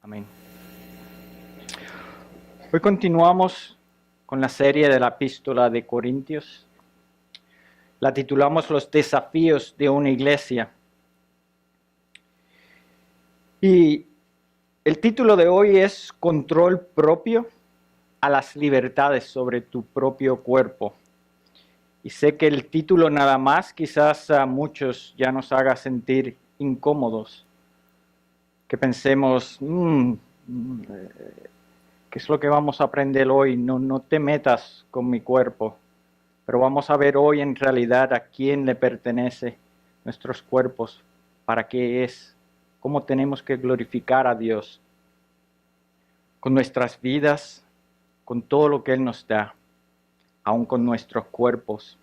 Amén. Hoy continuamos con la serie de la Epístola de Corintios. La titulamos Los desafíos de una iglesia. Y el título de hoy es Control propio a las libertades sobre tu propio cuerpo. Y sé que el título nada más quizás a muchos ya nos haga sentir incómodos. Que pensemos, ¿qué es lo que vamos a aprender hoy? No te metas con mi cuerpo. Pero vamos a ver hoy en realidad a quién le pertenece nuestros cuerpos, para qué es, cómo tenemos que glorificar a Dios con nuestras vidas, con todo lo que Él nos da, aún con nuestros cuerpos.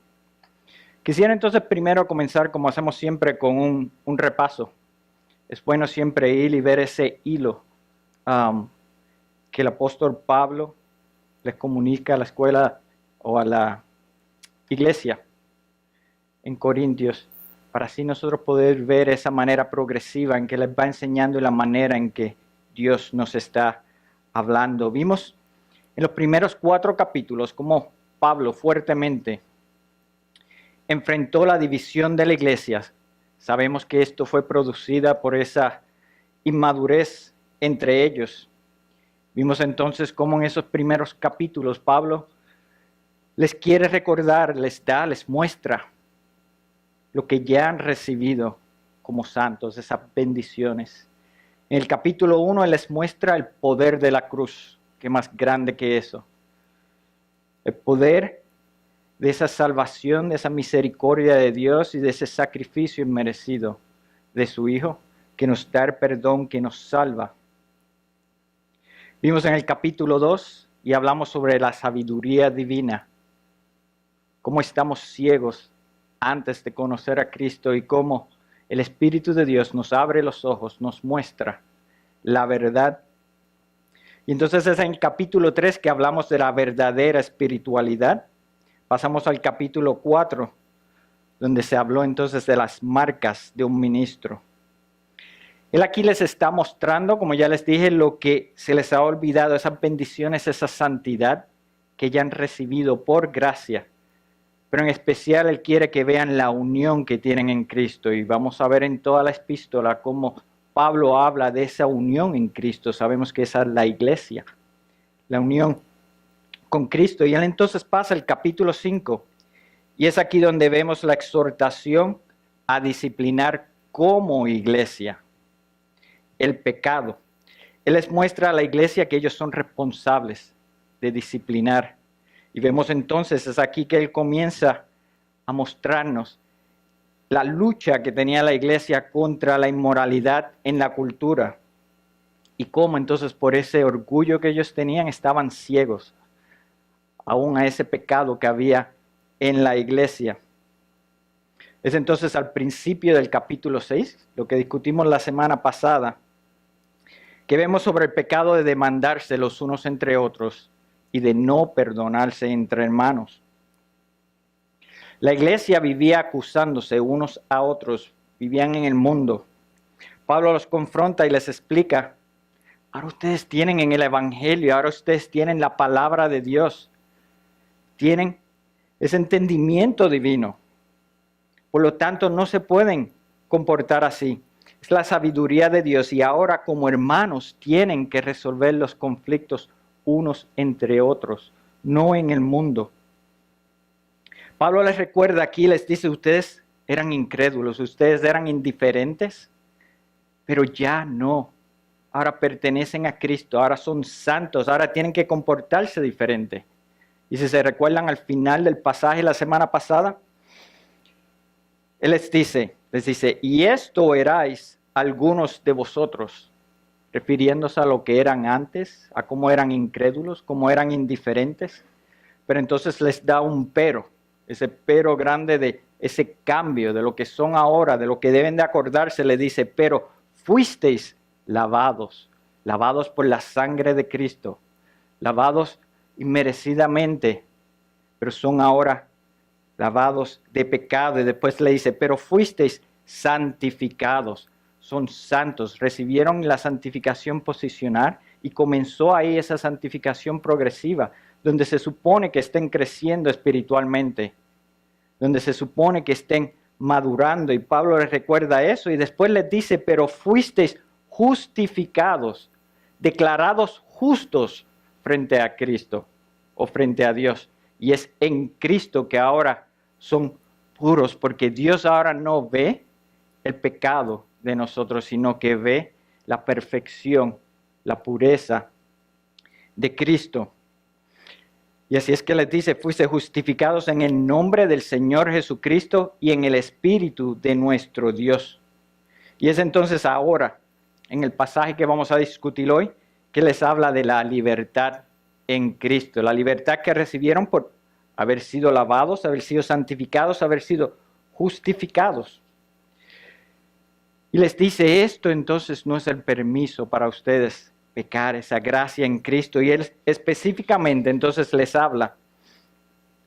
Quisiera entonces primero comenzar, como hacemos siempre, con un repaso. Es bueno siempre ir y ver ese hilo que el apóstol Pablo les comunica a la escuela o a la iglesia en Corintios, para así nosotros poder ver esa manera progresiva en que les va enseñando y la manera en que Dios nos está hablando. Vimos en los primeros 4 capítulos cómo Pablo fuertemente enfrentó la división de la iglesia. Sabemos que esto fue producida por esa inmadurez entre ellos. Vimos entonces cómo en esos primeros capítulos Pablo les quiere recordar, les muestra lo que ya han recibido como santos, esas bendiciones. En el capítulo 1 Él les muestra el poder de la cruz, que es más grande que eso. El poder de esa salvación, de esa misericordia de Dios y de ese sacrificio inmerecido de su Hijo, que nos da el perdón, que nos salva. Vimos en el capítulo 2 y hablamos sobre la sabiduría divina, cómo estamos ciegos antes de conocer a Cristo y cómo el Espíritu de Dios nos abre los ojos, nos muestra la verdad. Y entonces es en el capítulo 3 que hablamos de la verdadera espiritualidad. Pasamos al capítulo 4, donde se habló entonces de las marcas de un ministro. Él aquí les está mostrando, como ya les dije, lo que se les ha olvidado, esas bendiciones, esa santidad que ya han recibido por gracia. Pero en especial Él quiere que vean la unión que tienen en Cristo. Y vamos a ver en toda la epístola cómo Pablo habla de esa unión en Cristo. Sabemos que esa es la iglesia, la unión con Cristo. Y Él entonces pasa al capítulo 5. Y es aquí donde vemos la exhortación a disciplinar como iglesia el pecado. Él les muestra a la iglesia que ellos son responsables de disciplinar. Y vemos entonces, es aquí que Él comienza a mostrarnos la lucha que tenía la iglesia contra la inmoralidad en la cultura. Y cómo entonces por ese orgullo que ellos tenían estaban ciegos aún a ese pecado que había en la iglesia. Es entonces al principio del capítulo 6, lo que discutimos la semana pasada, que vemos sobre el pecado de demandarse los unos entre otros y de no perdonarse entre hermanos. La iglesia vivía acusándose unos a otros, vivían en el mundo. Pablo los confronta y les explica, ahora ustedes tienen en el Evangelio, ahora ustedes tienen la palabra de Dios, tienen ese entendimiento divino. Por lo tanto, no se pueden comportar así. Es la sabiduría de Dios y ahora como hermanos tienen que resolver los conflictos unos entre otros, no en el mundo. Pablo les recuerda aquí, les dice, ustedes eran incrédulos, ustedes eran indiferentes, pero ya no. Ahora pertenecen a Cristo, ahora son santos, ahora tienen que comportarse diferente. Y si se recuerdan al final del pasaje la semana pasada, Él les dice, y esto erais algunos de vosotros, refiriéndose a lo que eran antes, a cómo eran incrédulos, cómo eran indiferentes. Pero entonces les da un pero, ese pero grande de ese cambio, de lo que son ahora, de lo que deben de acordarse. Le dice, pero fuisteis lavados por la sangre de Cristo, lavados inmerecidamente, pero son ahora lavados de pecado. Y después le dice, pero fuisteis santificados, son santos, recibieron la santificación posicional y comenzó ahí esa santificación progresiva, donde se supone que estén creciendo espiritualmente, donde se supone que estén madurando, y Pablo les recuerda eso y después les dice, pero fuisteis justificados, declarados justos frente a Cristo o frente a Dios, y es en Cristo que ahora son puros, porque Dios ahora no ve el pecado de nosotros, sino que ve la perfección, la pureza de Cristo. Y así es que les dice, fuiste justificados en el nombre del Señor Jesucristo y en el Espíritu de nuestro Dios. Y es entonces ahora, en el pasaje que vamos a discutir hoy, que les habla de la libertad en Cristo, la libertad que recibieron por haber sido lavados, haber sido santificados, haber sido justificados. Y les dice, esto entonces no es el permiso para ustedes pecar, esa gracia en Cristo. Y él específicamente entonces les habla,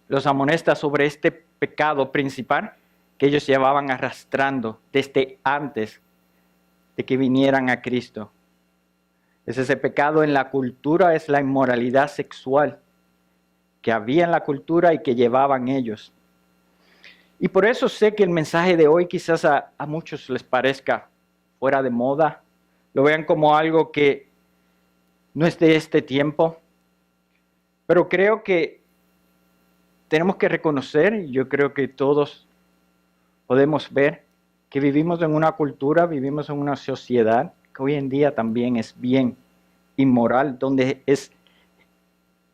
los amonesta sobre este pecado principal que ellos llevaban arrastrando desde antes de que vinieran a Cristo. Es ese pecado en la cultura, es la inmoralidad sexual que había en la cultura y que llevaban ellos. Y por eso sé que el mensaje de hoy quizás a muchos les parezca fuera de moda, lo vean como algo que no es de este tiempo, pero creo que tenemos que reconocer, y yo creo que todos podemos ver, que vivimos en una cultura, vivimos en una sociedad que hoy en día también es bien inmoral, donde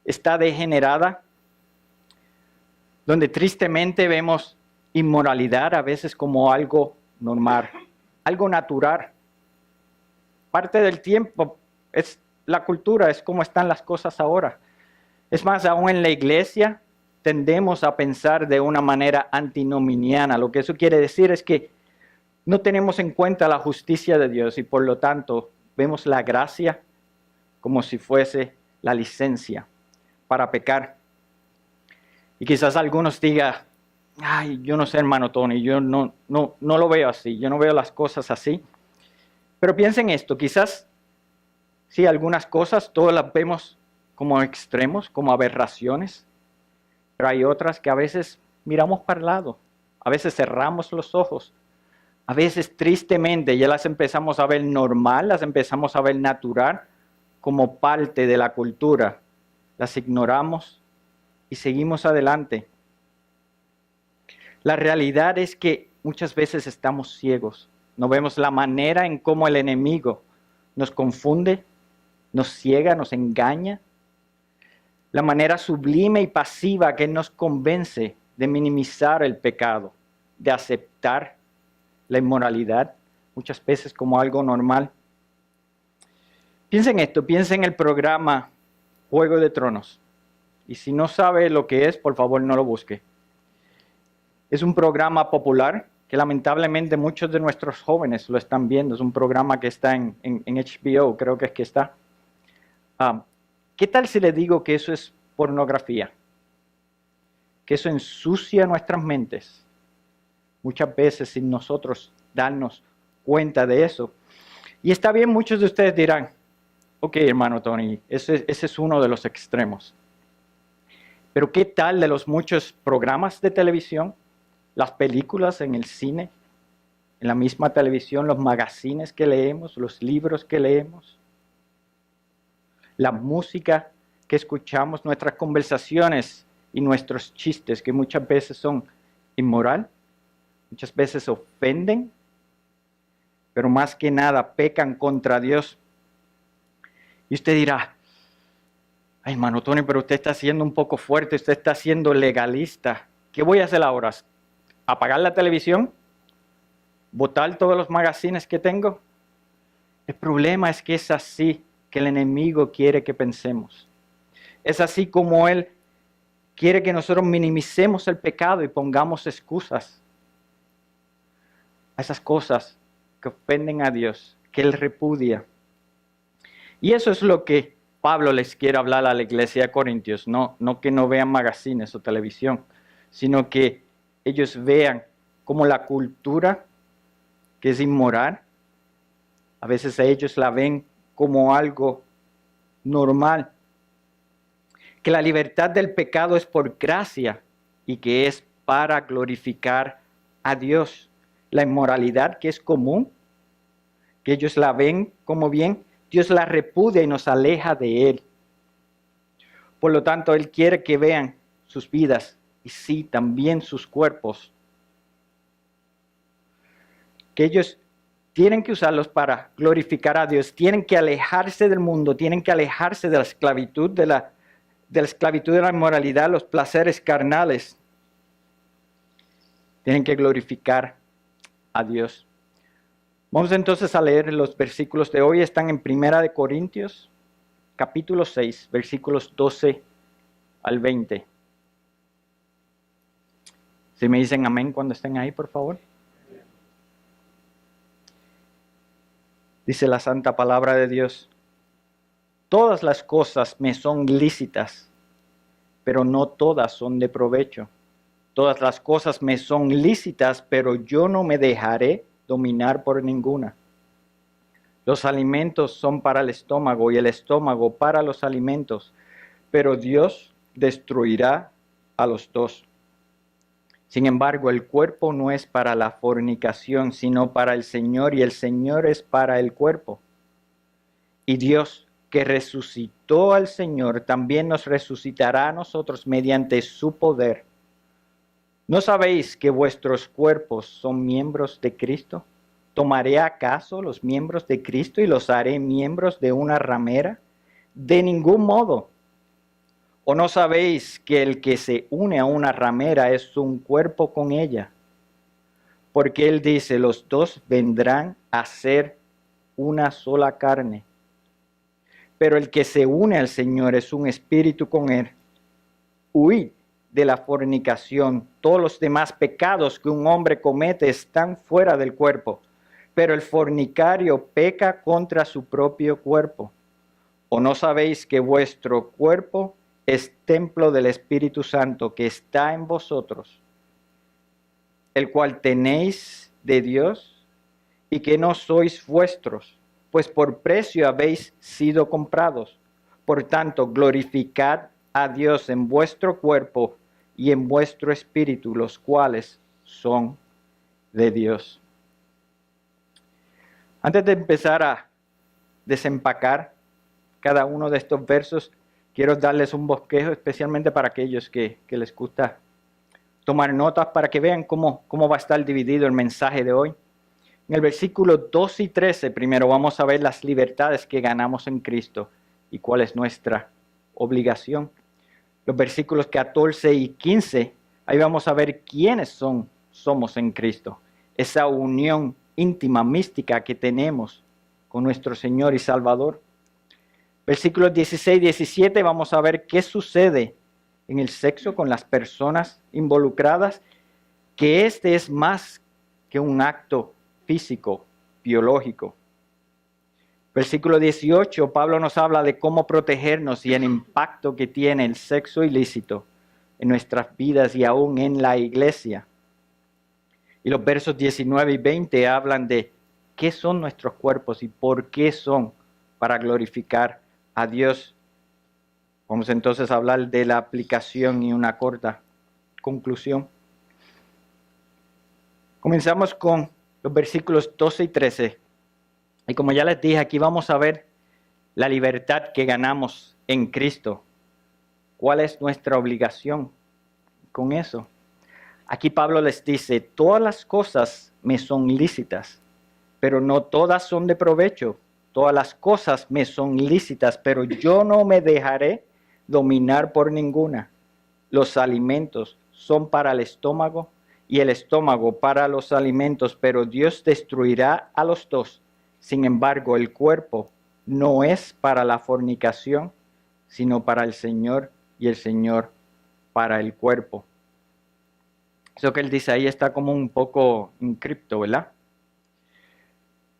está degenerada, donde tristemente vemos inmoralidad a veces como algo normal, algo natural. Parte del tiempo es la cultura, es como están las cosas ahora. Es más, aún en la iglesia tendemos a pensar de una manera antinominiana. Lo que eso quiere decir es que no tenemos en cuenta la justicia de Dios y por lo tanto vemos la gracia como si fuese la licencia para pecar. Y quizás algunos digan, ay, yo no sé, hermano Tony, yo no lo veo así, yo no veo las cosas así. Pero piensen esto, quizás sí, algunas cosas todas las vemos como extremos, como aberraciones, pero hay otras que a veces miramos para el lado, a veces cerramos los ojos, a veces tristemente ya las empezamos a ver normal, las empezamos a ver natural, como parte de la cultura, las ignoramos y seguimos adelante. La realidad es que muchas veces estamos ciegos, no vemos la manera en cómo el enemigo nos confunde, nos ciega, nos engaña, la manera sublime y pasiva que nos convence de minimizar el pecado, de aceptar la inmoralidad, muchas veces como algo normal. Piensen esto, piensen en el programa Juego de Tronos. Y si no sabe lo que es, por favor no lo busque. Es un programa popular que lamentablemente muchos de nuestros jóvenes lo están viendo. Es un programa que está en HBO, creo que es que está. ¿Qué tal si le digo que eso es pornografía? Que eso ensucia nuestras mentes. Muchas veces sin nosotros darnos cuenta de eso. Y está bien, muchos de ustedes dirán, ok, hermano Tony, ese es uno de los extremos. Pero ¿qué tal de los muchos programas de televisión, las películas en el cine, en la misma televisión, los magazines que leemos, los libros que leemos, la música que escuchamos, nuestras conversaciones y nuestros chistes que muchas veces son inmoral, muchas veces ofenden, pero más que nada pecan contra Dios? Y usted dirá, ay, hermano Tony, pero usted está siendo un poco fuerte, usted está siendo legalista. ¿Qué voy a hacer ahora? ¿Apagar la televisión? ¿Botar todos los magazines que tengo? El problema es que es así que el enemigo quiere que pensemos. Es así como él quiere que nosotros minimicemos el pecado y pongamos excusas a esas cosas que ofenden a Dios, que él repudia. Y eso es lo que Pablo les quiere hablar a la iglesia de Corintios, no que no vean magazines o televisión, sino que ellos vean cómo la cultura que es inmoral A veces ellos la ven como algo normal. Que la libertad del pecado es por gracia y que es para glorificar a Dios. La inmoralidad que es común, que ellos la ven como bien, Dios la repudia y nos aleja de Él. Por lo tanto, Él quiere que vean sus vidas y sí, también sus cuerpos. Que ellos tienen que usarlos para glorificar a Dios, tienen que alejarse del mundo, tienen que alejarse de la esclavitud, de la esclavitud de la inmoralidad, los placeres carnales. Tienen que glorificar a Dios. Vamos entonces a leer los versículos de hoy. Están en 1 Corintios, capítulo 6, versículos 12 al 20. Si me dicen amén cuando estén ahí, por favor. Dice la santa palabra de Dios: todas las cosas me son lícitas, pero no todas son de provecho. Todas las cosas me son lícitas, pero yo no me dejaré dominar por ninguna. Los alimentos son para el estómago y el estómago para los alimentos, pero Dios destruirá a los dos. Sin embargo, el cuerpo no es para la fornicación, sino para el Señor, y el Señor es para el cuerpo. Y Dios, que resucitó al Señor, también nos resucitará a nosotros mediante su poder. ¿No sabéis que vuestros cuerpos son miembros de Cristo? ¿Tomaré acaso los miembros de Cristo y los haré miembros de una ramera? De ningún modo. ¿O no sabéis que el que se une a una ramera es un cuerpo con ella? Porque él dice, los dos vendrán a ser una sola carne. Pero el que se une al Señor es un espíritu con él. Huid de la fornicación. Todos los demás pecados que un hombre comete están fuera del cuerpo, pero el fornicario peca contra su propio cuerpo. ¿O no sabéis que vuestro cuerpo es templo del Espíritu Santo que está en vosotros, el cual tenéis de Dios, y que no sois vuestros, pues por precio habéis sido comprados? Por tanto, glorificad a Dios en vuestro cuerpo y en vuestro espíritu, los cuales son de Dios. Antes de empezar a desempacar cada uno de estos versos, quiero darles un bosquejo, especialmente para aquellos que les gusta tomar notas, para que vean cómo va a estar dividido el mensaje de hoy. En el versículo 2 y 13, primero vamos a ver las libertades que ganamos en Cristo y cuál es nuestra obligación. Los versículos 14 y 15, ahí vamos a ver quiénes somos en Cristo. Esa unión íntima, mística que tenemos con nuestro Señor y Salvador. Versículos 16 y 17, vamos a ver qué sucede en el sexo con las personas involucradas, que este es más que un acto físico, biológico. Versículo 18, Pablo nos habla de cómo protegernos y el impacto que tiene el sexo ilícito en nuestras vidas y aún en la iglesia. Y los versos 19 y 20 hablan de qué son nuestros cuerpos y por qué son para glorificar a Dios. Vamos entonces a hablar de la aplicación y una corta conclusión. Comenzamos con los versículos 12 y 13. Y como ya les dije, aquí vamos a ver la libertad que ganamos en Cristo. ¿Cuál es nuestra obligación con eso? Aquí Pablo les dice, todas las cosas me son lícitas, pero no todas son de provecho. Todas las cosas me son lícitas, pero yo no me dejaré dominar por ninguna. Los alimentos son para el estómago y el estómago para los alimentos, pero Dios destruirá a los dos. Sin embargo, el cuerpo no es para la fornicación, sino para el Señor, y el Señor para el cuerpo. Eso que él dice ahí está como un poco encripto, ¿verdad?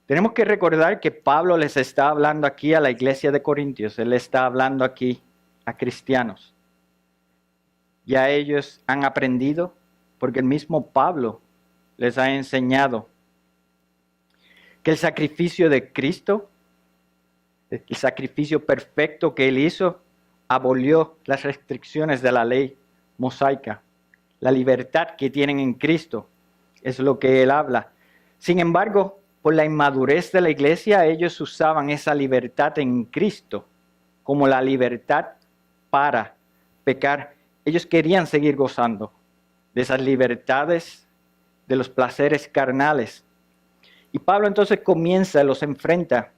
Tenemos que recordar que Pablo les está hablando aquí a la iglesia de Corintios. Él está hablando aquí a cristianos. Ya ellos han aprendido, porque el mismo Pablo les ha enseñado que el sacrificio de Cristo, el sacrificio perfecto que Él hizo, abolió las restricciones de la ley mosaica. La libertad que tienen en Cristo es lo que Él habla. Sin embargo, por la inmadurez de la iglesia, ellos usaban esa libertad en Cristo como la libertad para pecar. Ellos querían seguir gozando de esas libertades, de los placeres carnales. Y Pablo entonces los enfrenta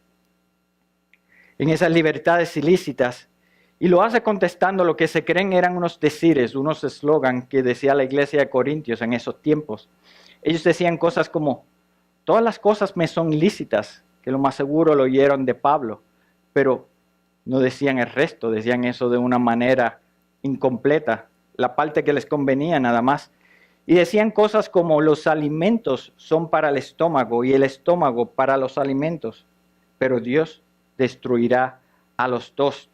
en esas libertades ilícitas y lo hace contestando lo que se creen eran unos decires, unos eslogan que decía la iglesia de Corintios en esos tiempos. Ellos decían cosas como, todas las cosas me son lícitas, que lo más seguro lo oyeron de Pablo, pero no decían el resto, decían eso de una manera incompleta, la parte que les convenía nada más. Y decían cosas como los alimentos son para el estómago y el estómago para los alimentos, pero Dios destruirá a los dos.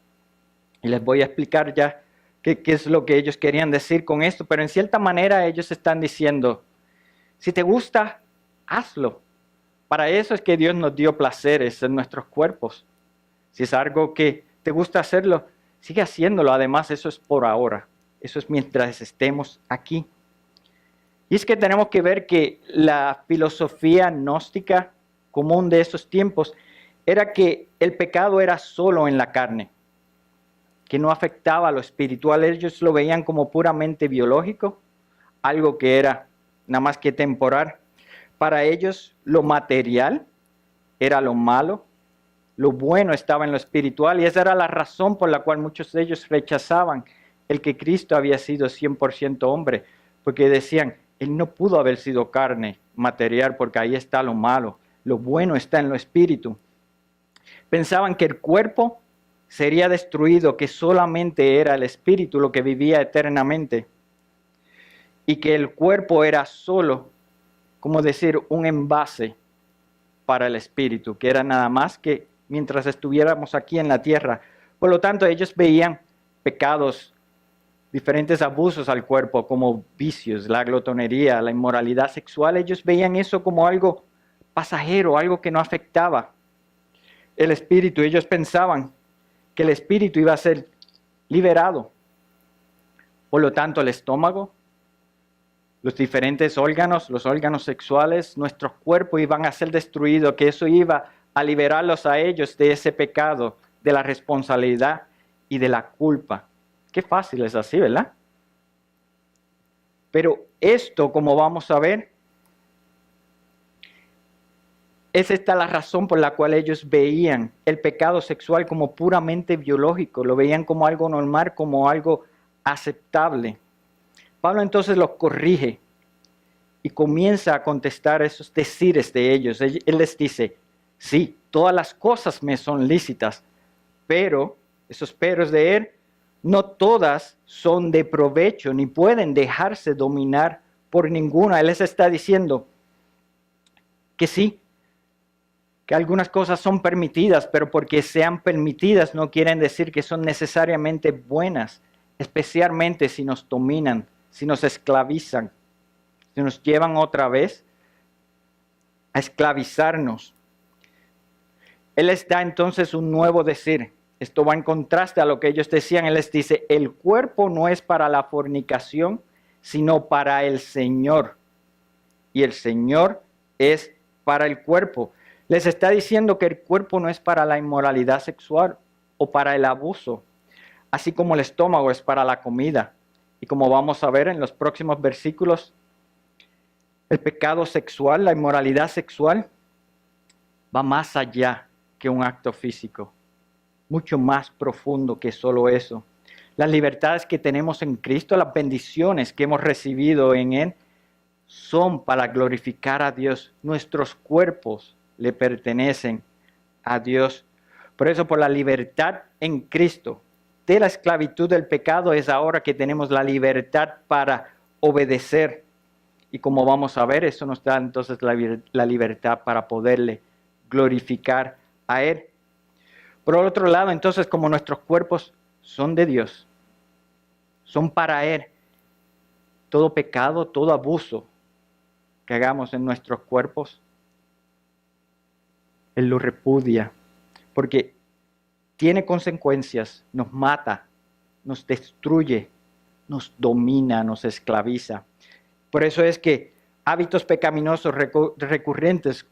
Y les voy a explicar ya qué es lo que ellos querían decir con esto, pero en cierta manera ellos están diciendo, si te gusta, hazlo. Para eso es que Dios nos dio placeres en nuestros cuerpos. Si es algo que te gusta hacerlo, sigue haciéndolo. Además, eso es por ahora. Eso es mientras estemos aquí. Y es que tenemos que ver que la filosofía gnóstica común de esos tiempos era que el pecado era solo en la carne, que no afectaba a lo espiritual. Ellos lo veían como puramente biológico, algo que era nada más que temporal. Para ellos lo material era lo malo, lo bueno estaba en lo espiritual, y esa era la razón por la cual muchos de ellos rechazaban el que Cristo había sido 100% hombre, porque decían, Él no pudo haber sido carne material porque ahí está lo malo, lo bueno está en lo espíritu. Pensaban que el cuerpo sería destruido, que solamente era el espíritu lo que vivía eternamente, y que el cuerpo era solo, como decir, un envase para el espíritu, que era nada más que mientras estuviéramos aquí en la tierra. Por lo tanto, ellos veían pecados, diferentes abusos al cuerpo, como vicios, la glotonería, la inmoralidad sexual. Ellos veían eso como algo pasajero, algo que no afectaba el espíritu. Ellos pensaban que el espíritu iba a ser liberado. Por lo tanto, el estómago, los diferentes órganos, los órganos sexuales, nuestros cuerpos iban a ser destruidos, que eso iba a liberarlos a ellos de ese pecado, de la responsabilidad y de la culpa. Qué fácil es así, ¿verdad? Pero esto, como vamos a ver, es esta la razón por la cual ellos veían el pecado sexual como puramente biológico, lo veían como algo normal, como algo aceptable. Pablo entonces los corrige y comienza a contestar esos decires de ellos. Él les dice, sí, todas las cosas me son lícitas, pero, esos peros de él, no todas son de provecho, ni pueden dejarse dominar por ninguna. Él les está diciendo que sí, que algunas cosas son permitidas, pero porque sean permitidas no quieren decir que son necesariamente buenas, especialmente si nos dominan, si nos esclavizan, si nos llevan otra vez a esclavizarnos. Él les da entonces un nuevo decir. Esto va en contraste a lo que ellos decían. Él les dice, el cuerpo no es para la fornicación, sino para el Señor. Y el Señor es para el cuerpo. Les está diciendo que el cuerpo no es para la inmoralidad sexual o para el abuso, así como el estómago es para la comida. Y como vamos a ver en los próximos versículos, el pecado sexual, la inmoralidad sexual, va más allá que un acto físico, mucho más profundo que solo eso. Las libertades que tenemos en Cristo, las bendiciones que hemos recibido en Él, son para glorificar a Dios. Nuestros cuerpos le pertenecen a Dios. Por eso, por la libertad en Cristo, de la esclavitud del pecado, es ahora que tenemos la libertad para obedecer. Y como vamos a ver, eso nos da entonces la libertad para poderle glorificar a Él. Por otro lado, entonces, como nuestros cuerpos son de Dios, son para Él, todo pecado, todo abuso que hagamos en nuestros cuerpos Él lo repudia, porque tiene consecuencias, nos mata, nos destruye, nos domina, nos esclaviza. Por eso es que hábitos pecaminosos recurrentes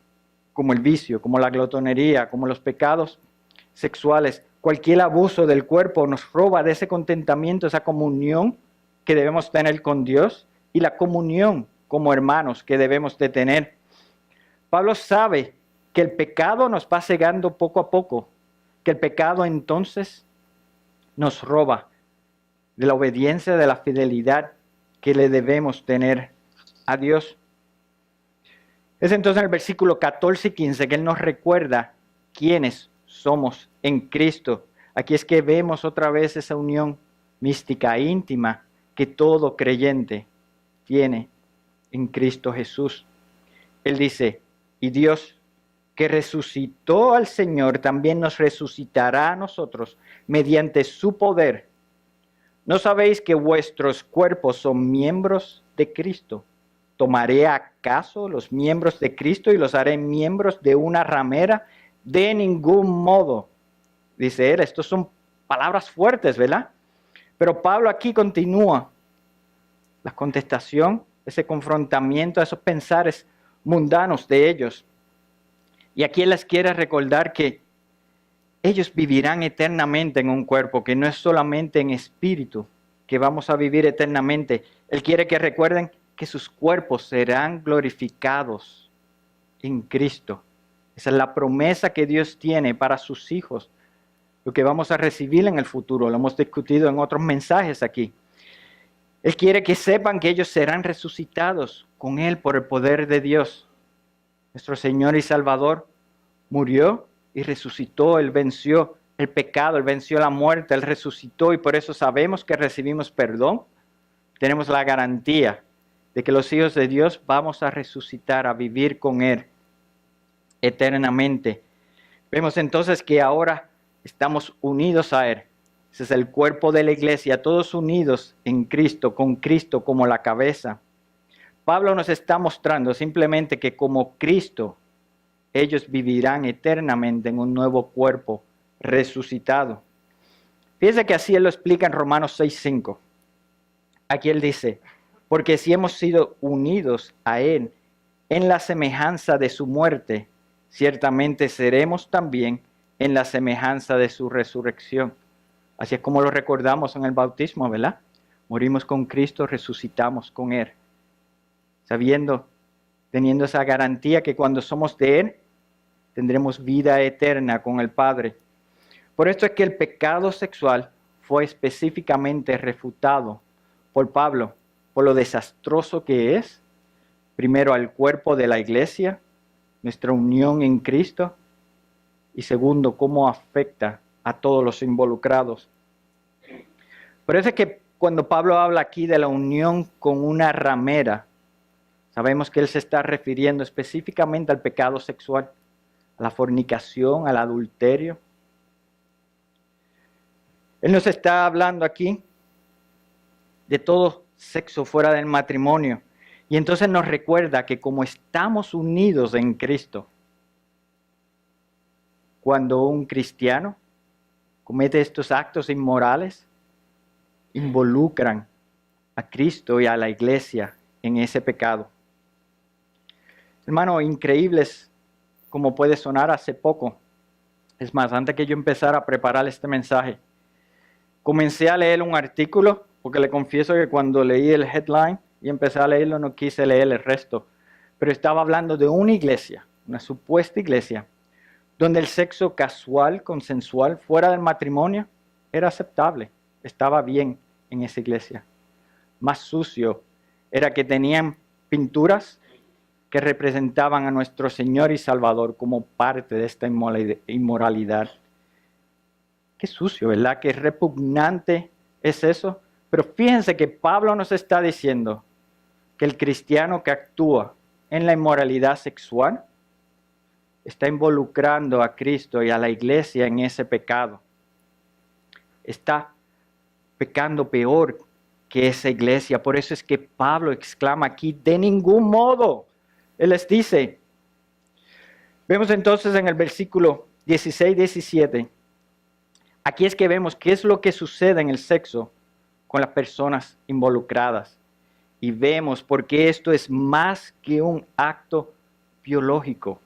como el vicio, como la glotonería, como los pecados sexuales, cualquier abuso del cuerpo nos roba de ese contentamiento, esa comunión que debemos tener con Dios y la comunión como hermanos que debemos de tener. Pablo sabe que el pecado nos va cegando poco a poco, que el pecado entonces nos roba de la obediencia, de la fidelidad que le debemos tener a Dios. Es entonces en el versículo 14 y 15 que Él nos recuerda quiénes somos en Cristo. Aquí es que vemos otra vez esa unión mística, íntima, que todo creyente tiene en Cristo Jesús. Él dice, y Dios que resucitó al Señor también nos resucitará a nosotros mediante su poder. ¿No sabéis que vuestros cuerpos son miembros de Cristo? ¿Tomaré acaso los miembros de Cristo y los haré miembros de una ramera? De ningún modo, dice él. Estos son palabras fuertes, ¿verdad? Pero Pablo aquí continúa la contestación, ese confrontamiento, esos pensares mundanos de ellos. Y aquí él les quiere recordar que ellos vivirán eternamente en un cuerpo, que no es solamente en espíritu, que vamos a vivir eternamente. Él quiere que recuerden que sus cuerpos serán glorificados en Cristo. Esa es la promesa que Dios tiene para sus hijos, lo que vamos a recibir en el futuro. Lo hemos discutido en otros mensajes aquí. Él quiere que sepan que ellos serán resucitados con Él por el poder de Dios. Nuestro Señor y Salvador murió y resucitó. Él venció el pecado, Él venció la muerte, Él resucitó y por eso sabemos que recibimos perdón. Tenemos la garantía de que los hijos de Dios vamos a resucitar, a vivir con Él eternamente. Vemos entonces que ahora estamos unidos a Él. Ese es el cuerpo de la iglesia, todos unidos en Cristo, con Cristo como la cabeza. Pablo nos está mostrando simplemente que como Cristo, ellos vivirán eternamente en un nuevo cuerpo resucitado. Fíjense que así él lo explica en Romanos 6:5. Aquí él dice, porque si hemos sido unidos a Él en la semejanza de su muerte, ciertamente seremos también en la semejanza de su resurrección. Así es como lo recordamos en el bautismo, ¿verdad? Morimos con Cristo, resucitamos con Él. Sabiendo, teniendo esa garantía que cuando somos de Él, tendremos vida eterna con el Padre. Por esto es que el pecado sexual fue específicamente refutado por Pablo, por lo desastroso que es, primero al cuerpo de la iglesia, nuestra unión en Cristo, y segundo, cómo afecta a todos los involucrados. Por eso es que cuando Pablo habla aquí de la unión con una ramera, sabemos que él se está refiriendo específicamente al pecado sexual, a la fornicación, al adulterio. Él nos está hablando aquí de todo sexo fuera del matrimonio. Y entonces nos recuerda que como estamos unidos en Cristo, cuando un cristiano comete estos actos inmorales, involucran a Cristo y a la iglesia en ese pecado. Hermano, increíbles como puede sonar hace poco. Es más, antes que yo empezara a preparar este mensaje, comencé a leer un artículo, porque le confieso que cuando leí el headline y empecé a leerlo no quise leer el resto, pero estaba hablando de una iglesia, una supuesta iglesia, donde el sexo casual, consensual, fuera del matrimonio, era aceptable, estaba bien en esa iglesia. Más sucio era que tenían pinturas que representaban a nuestro Señor y Salvador como parte de esta inmoralidad. Qué sucio, ¿verdad? Qué repugnante es eso. Pero fíjense que Pablo nos está diciendo que el cristiano que actúa en la inmoralidad sexual está involucrando a Cristo y a la iglesia en ese pecado. Está pecando peor que esa iglesia. Por eso es que Pablo exclama aquí, de ningún modo. Él les dice, Vemos entonces en el versículo 16-17, aquí es que vemos qué es lo que sucede en el sexo con las personas involucradas. Y vemos por qué esto es más que un acto biológico.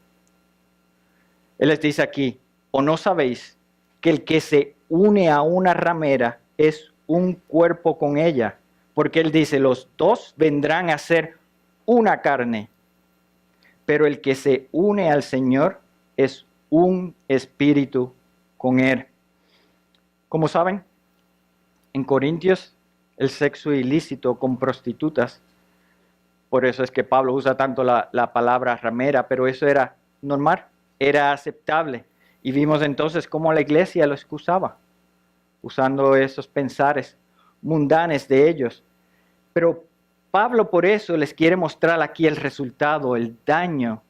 Él les dice aquí, ¿o no sabéis que el que se une a una ramera es un cuerpo con ella? Porque él dice, los dos vendrán a ser una carne. Pero el que se une al Señor es un espíritu con él. Como saben, en Corintios el sexo ilícito con prostitutas, por eso es que Pablo usa tanto la palabra ramera, pero eso era normal, era aceptable. Y vimos entonces cómo la iglesia lo excusaba, usando esos pensares mundanes de ellos. Pero Pablo por eso les quiere mostrar aquí el resultado, el daño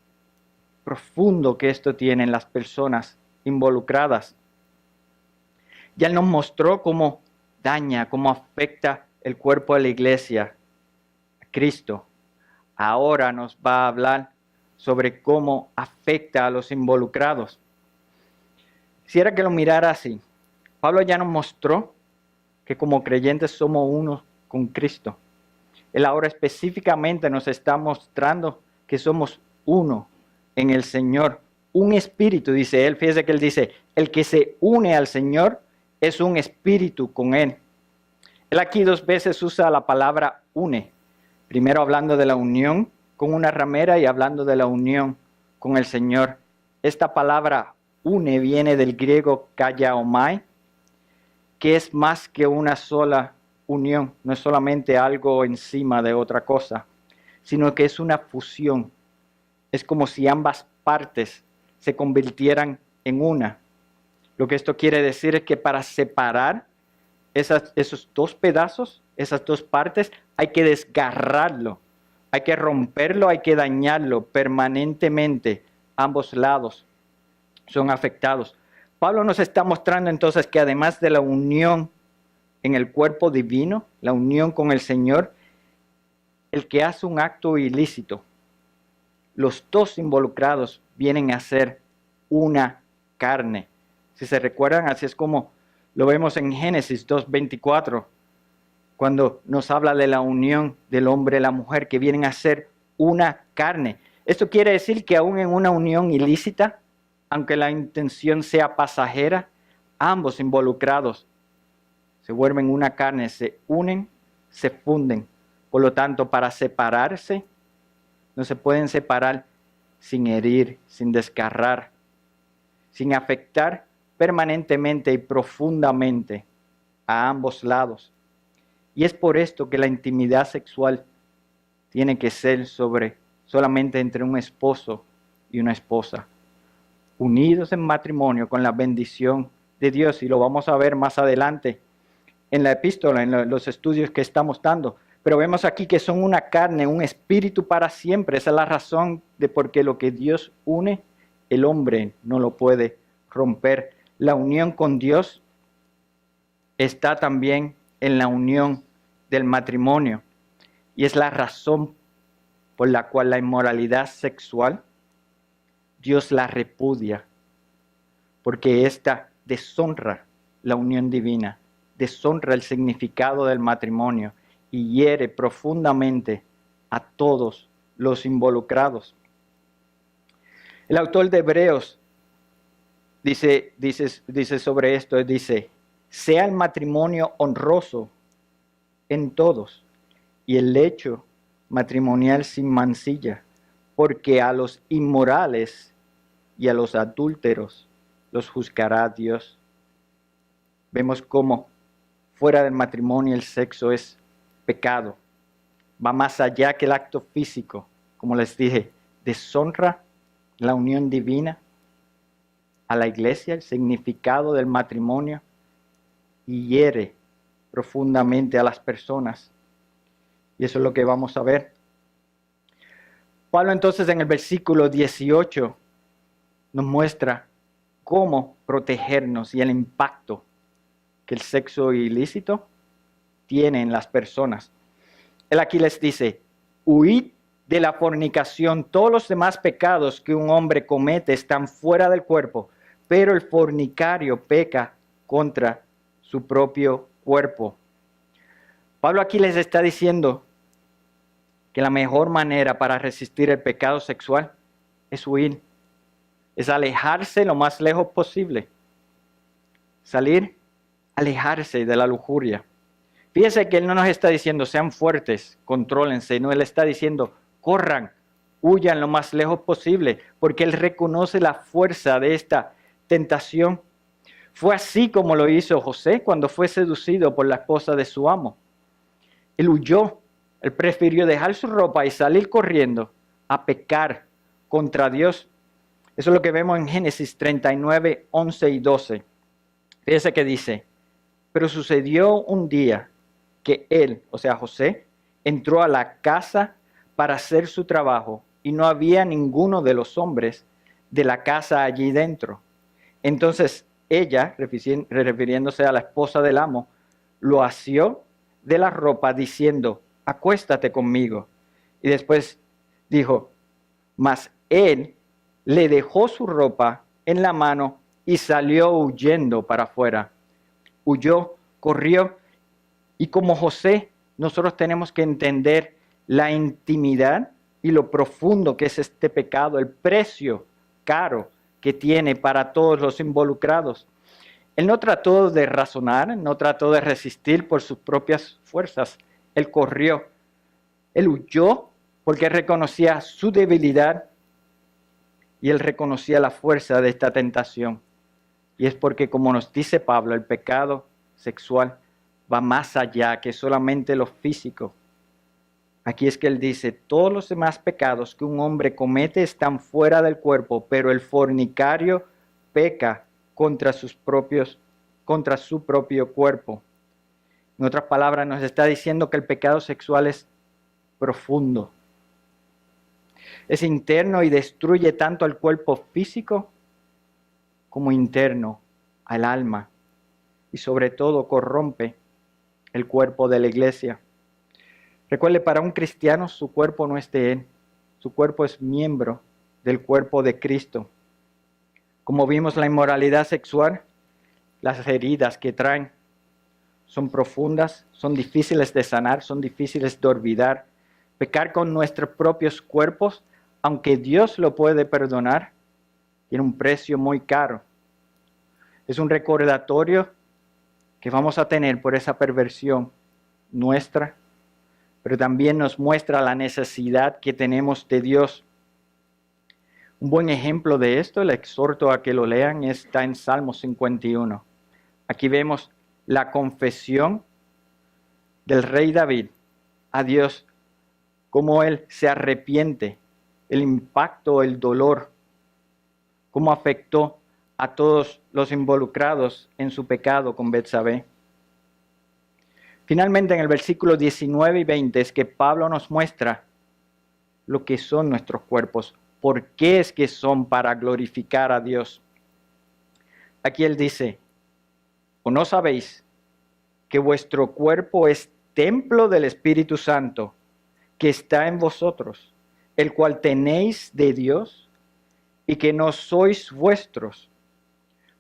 profundo que esto tiene en las personas involucradas. Ya él nos mostró cómo daña, cómo afecta el cuerpo de la iglesia, a Cristo. Ahora nos va a hablar sobre cómo afecta a los involucrados. Quisiera que lo mirara así. Pablo ya nos mostró que como creyentes somos uno con Cristo. Él ahora específicamente nos está mostrando que somos uno en el Señor. Un espíritu, dice él. Fíjese que él dice, el que se une al Señor es un espíritu con él. Él aquí 2 veces usa la palabra une. Primero hablando de la unión con una ramera y hablando de la unión con el Señor. Esta palabra une viene del griego kallaomai, que es más que una sola unión. No es solamente algo encima de otra cosa, sino que es una fusión. Es como si ambas partes se convirtieran en una. Lo que esto quiere decir es que para separar esos 2 pedazos, esas 2 partes, hay que desgarrarlo, hay que romperlo, hay que dañarlo permanentemente. Ambos lados son afectados. Pablo nos está mostrando entonces que además de la unión en el cuerpo divino, la unión con el Señor, el que hace un acto ilícito, los 2 involucrados vienen a ser una carne. Si se recuerdan, así es como lo vemos en Génesis 2:24, cuando nos habla de la unión del hombre y la mujer, que vienen a ser una carne. Esto quiere decir que aún en una unión ilícita, aunque la intención sea pasajera, ambos involucrados se vuelven una carne, se unen, se funden. Por lo tanto, para separarse, no se pueden separar sin herir, sin desgarrar, sin afectar permanentemente y profundamente a ambos lados. Y es por esto que la intimidad sexual tiene que ser solamente entre un esposo y una esposa, unidos en matrimonio con la bendición de Dios. Y lo vamos a ver más adelante en la epístola, en los estudios que estamos dando. Pero vemos aquí que son una carne, un espíritu para siempre. Esa es la razón de por qué lo que Dios une, el hombre no lo puede romper. La unión con Dios está también en la unión del matrimonio. Y es la razón por la cual la inmoralidad sexual, Dios la repudia. Porque esta deshonra la unión divina, deshonra el significado del matrimonio y hiere profundamente a todos los involucrados. El autor de Hebreos dice sobre esto, dice, sea el matrimonio honroso en todos y el lecho matrimonial sin mancilla, porque a los inmorales y a los adúlteros los juzgará Dios. Vemos cómo fuera del matrimonio el sexo es pecado, va más allá que el acto físico, como les dije, deshonra la unión divina a la iglesia, el significado del matrimonio, y hiere profundamente a las personas. Y eso es lo que vamos a ver. Pablo entonces en el versículo 18 nos muestra cómo protegernos y el impacto que el sexo ilícito tiene en las personas. Él aquí les dice, huid de la fornicación. Todos los demás pecados que un hombre comete están fuera del cuerpo, pero el fornicario peca contra su propio cuerpo. Pablo aquí les está diciendo que la mejor manera para resistir el pecado sexual es huir, es alejarse lo más lejos posible. Salir, alejarse de la lujuria. Fíjense que él no nos está diciendo sean fuertes, contrólense, no, él está diciendo corran, huyan lo más lejos posible, porque él reconoce la fuerza de esta tentación. Fue así como lo hizo José cuando fue seducido por la esposa de su amo. Él huyó, él prefirió dejar su ropa y salir corriendo a pecar contra Dios. Eso es lo que vemos en Génesis 39, 11 y 12. Fíjense que dice, pero sucedió un día que él, o sea José, entró a la casa para hacer su trabajo y no había ninguno de los hombres de la casa allí dentro. Entonces ella, refiriéndose a la esposa del amo, lo asió de la ropa diciendo, acuéstate conmigo. Y después dijo, mas él le dejó su ropa en la mano y salió huyendo para afuera. Huyó, corrió. Y como José, nosotros tenemos que entender la intimidad y lo profundo que es este pecado, el precio caro que tiene para todos los involucrados. Él no trató de razonar, no trató de resistir por sus propias fuerzas. Él corrió, él huyó porque reconocía su debilidad y él reconocía la fuerza de esta tentación. Y es porque, como nos dice Pablo, el pecado sexual va más allá que solamente lo físico. Aquí es que él dice, todos los demás pecados que un hombre comete están fuera del cuerpo, pero el fornicario peca contra su propio cuerpo. En otras palabras, nos está diciendo que el pecado sexual es profundo. Es interno y destruye tanto al cuerpo físico como interno al alma. Y sobre todo corrompe el cuerpo de la iglesia. Recuerde, para un cristiano su cuerpo no es de él. Su cuerpo es miembro del cuerpo de Cristo. Como vimos, la inmoralidad sexual, las heridas que traen son profundas, son difíciles de sanar, son difíciles de olvidar. Pecar con nuestros propios cuerpos, aunque Dios lo puede perdonar, tiene un precio muy caro. Es un recordatorio que vamos a tener por esa perversión nuestra, pero también nos muestra la necesidad que tenemos de Dios. Un buen ejemplo de esto, le exhorto a que lo lean, está en Salmo 51. Aquí vemos la confesión del rey David a Dios, cómo él se arrepiente, el impacto, el dolor, cómo afectó a todos los involucrados en su pecado con Betsabé. Finalmente, en el versículo 19 y 20 es que Pablo nos muestra lo que son nuestros cuerpos, por qué es que son para glorificar a Dios. Aquí él dice, ¿o no sabéis que vuestro cuerpo es templo del Espíritu Santo que está en vosotros, el cual tenéis de Dios y que no sois vuestros?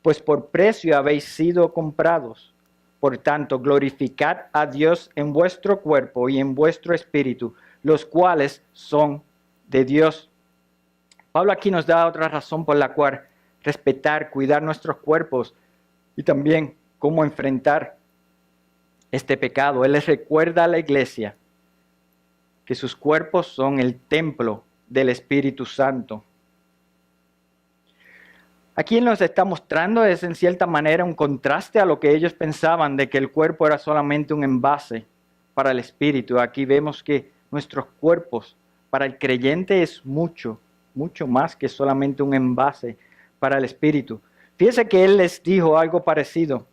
Pues por precio habéis sido comprados. Por tanto, glorificad a Dios en vuestro cuerpo y en vuestro espíritu, los cuales son de Dios. Pablo aquí nos da otra razón por la cual respetar, cuidar nuestros cuerpos y también cómo enfrentar este pecado. Él les recuerda a la iglesia que sus cuerpos son el templo del Espíritu Santo. Aquí nos está mostrando es en cierta manera un contraste a lo que ellos pensaban de que el cuerpo era solamente un envase para el espíritu. Aquí vemos que nuestros cuerpos para el creyente es mucho más que solamente un envase para el espíritu. Fíjense que él les dijo algo parecido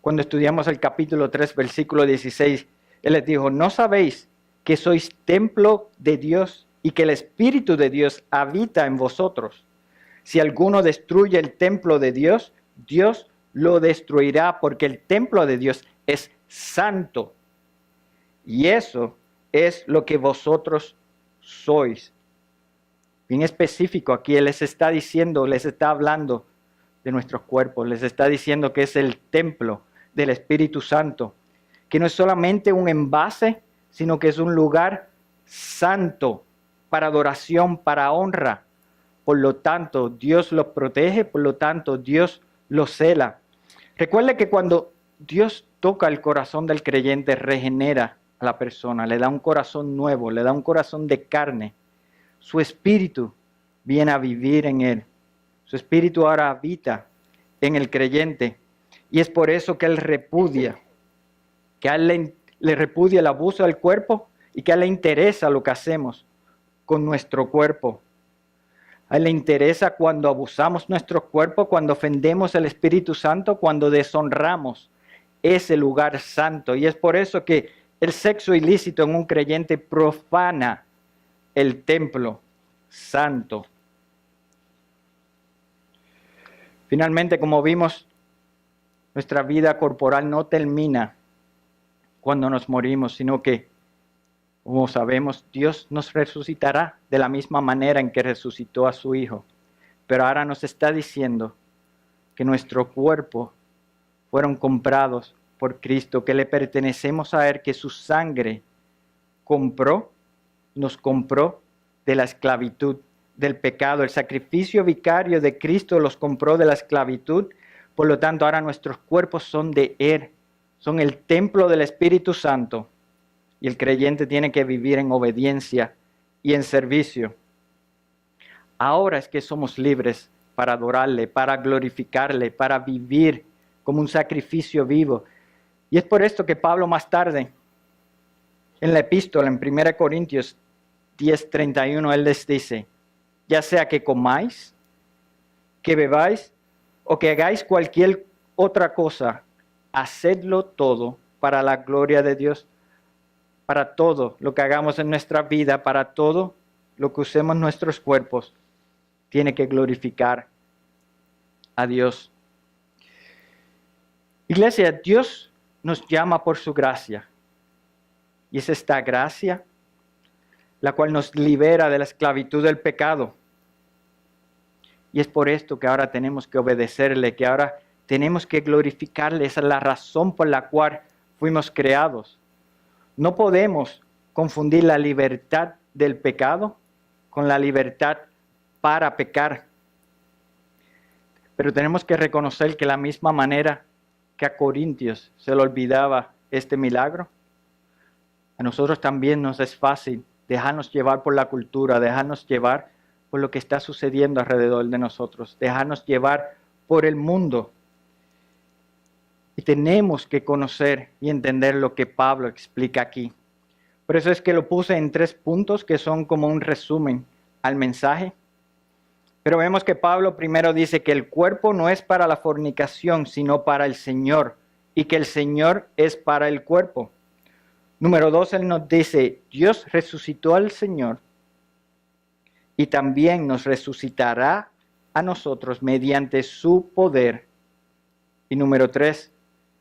cuando estudiamos el capítulo 3, versículo 16. Él les dijo, ¿no sabéis que sois templo de Dios y que el Espíritu de Dios habita en vosotros? Si alguno destruye el templo de Dios, Dios lo destruirá, porque el templo de Dios es santo. Y eso es lo que vosotros sois. Bien específico, aquí Él les está diciendo, les está hablando de nuestros cuerpos, les está diciendo que es el templo del Espíritu Santo, que no es solamente un envase, sino que es un lugar santo para adoración, para honra. Por lo tanto, Dios los protege, por lo tanto, Dios los cela. Recuerde que cuando Dios toca el corazón del creyente, regenera a la persona, le da un corazón nuevo, le da un corazón de carne. Su espíritu viene a vivir en él. Su espíritu ahora habita en el creyente. Y es por eso que él repudia, que a él le repudia el abuso del cuerpo y que a él le interesa lo que hacemos con nuestro cuerpo. A él le interesa cuando abusamos nuestro cuerpo, cuando ofendemos al Espíritu Santo, cuando deshonramos ese lugar santo. Y es por eso que el sexo ilícito en un creyente profana el templo santo. Finalmente, como vimos, nuestra vida corporal no termina cuando nos morimos, sino que, como sabemos, Dios nos resucitará de la misma manera en que resucitó a su Hijo. Pero ahora nos está diciendo que nuestro cuerpo fueron comprados por Cristo, que le pertenecemos a Él, que su sangre nos compró de la esclavitud, del pecado. El sacrificio vicario de Cristo los compró de la esclavitud. Por lo tanto, ahora nuestros cuerpos son de Él, son el templo del Espíritu Santo. Y el creyente tiene que vivir en obediencia y en servicio. Ahora es que somos libres para adorarle, para glorificarle, para vivir como un sacrificio vivo. Y es por esto que Pablo más tarde, en la epístola, en 1 Corintios 10:31, él les dice, ya sea que comáis, que bebáis o que hagáis cualquier otra cosa, hacedlo todo para la gloria de Dios. Para todo lo que hagamos en nuestra vida, para todo lo que usemos nuestros cuerpos, tiene que glorificar a Dios. Iglesia, Dios nos llama por su gracia. Y es esta gracia la cual nos libera de la esclavitud del pecado. Y es por esto que ahora tenemos que obedecerle, que ahora tenemos que glorificarle. Esa es la razón por la cual fuimos creados. No podemos confundir la libertad del pecado con la libertad para pecar. Pero tenemos que reconocer que la misma manera que a Corintios se le olvidaba este milagro, a nosotros también nos es fácil dejarnos llevar por la cultura, dejarnos llevar por lo que está sucediendo alrededor de nosotros, dejarnos llevar por el mundo. Y tenemos que conocer y entender lo que Pablo explica aquí. Por eso es que lo puse en 3 puntos que son como un resumen al mensaje. Pero vemos que Pablo primero dice que el cuerpo no es para la fornicación, sino para el Señor, y que el Señor es para el cuerpo. Número 2, él nos dice, Dios resucitó al Señor y también nos resucitará a nosotros mediante su poder. Y número 3,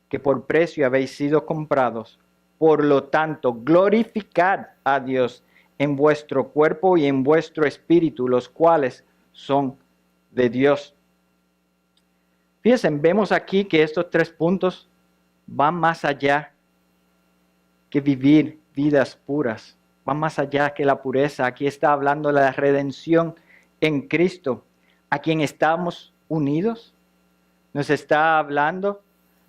que por precio habéis sido comprados. Por lo tanto, glorificad a Dios en vuestro cuerpo y en vuestro espíritu, los cuales son de Dios. Fíjense, vemos aquí que estos 3 puntos van más allá que vivir vidas puras, van más allá que la pureza. Aquí está hablando de la redención en Cristo, a quien estamos unidos. Nos está hablando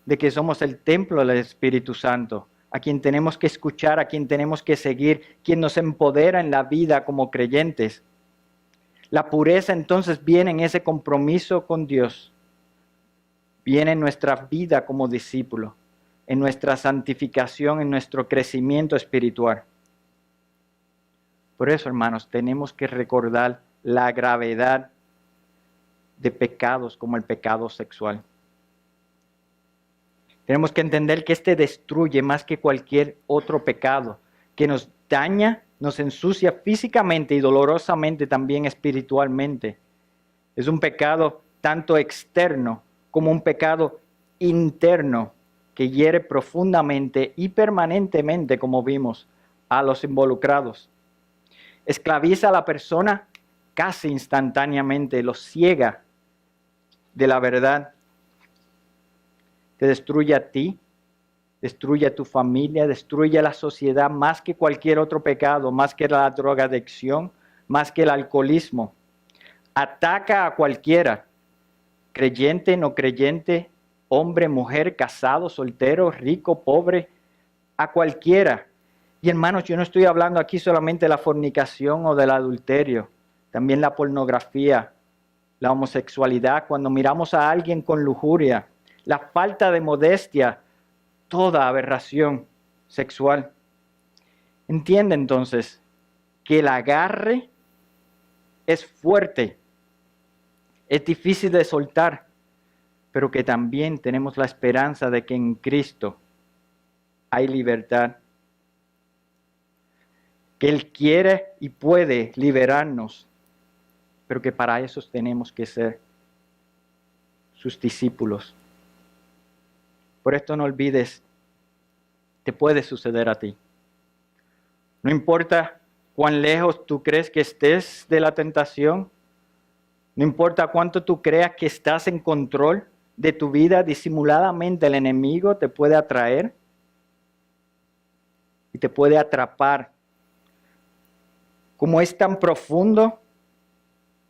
de que somos el templo del Espíritu Santo, a quien tenemos que escuchar, a quien tenemos que seguir, quien nos empodera en la vida como creyentes. La pureza entonces viene en ese compromiso con Dios, viene en nuestra vida como discípulo, en nuestra santificación, en nuestro crecimiento espiritual. Por eso, hermanos, tenemos que recordar la gravedad de pecados como el pecado sexual. Tenemos que entender que este destruye más que cualquier otro pecado, que nos daña, nos ensucia físicamente y dolorosamente también espiritualmente. Es un pecado tanto externo como un pecado interno que hiere profundamente y permanentemente, como vimos, a los involucrados. esclaviza a la persona casi instantáneamente, lo ciega de la verdad. Te destruye a ti, destruye a tu familia, destruye a la sociedad más que cualquier otro pecado, más que la drogadicción, más que el alcoholismo. Ataca a cualquiera, creyente, no creyente, hombre, mujer, casado, soltero, rico, pobre, a cualquiera. Y hermanos, yo no estoy hablando aquí solamente de la fornicación o del adulterio, también la pornografía, la homosexualidad, cuando miramos a alguien con lujuria, la falta de modestia, toda aberración sexual. Entiende entonces que el agarre es fuerte, es difícil de soltar, pero que también tenemos la esperanza de que en Cristo hay libertad. Que Él quiere y puede liberarnos, pero que para eso tenemos que ser sus discípulos. Por esto no olvides, te puede suceder a ti. No importa cuán lejos tú crees que estés de la tentación, no importa cuánto tú creas que estás en control de tu vida, disimuladamente el enemigo te puede atraer y te puede atrapar. Como es tan profundo,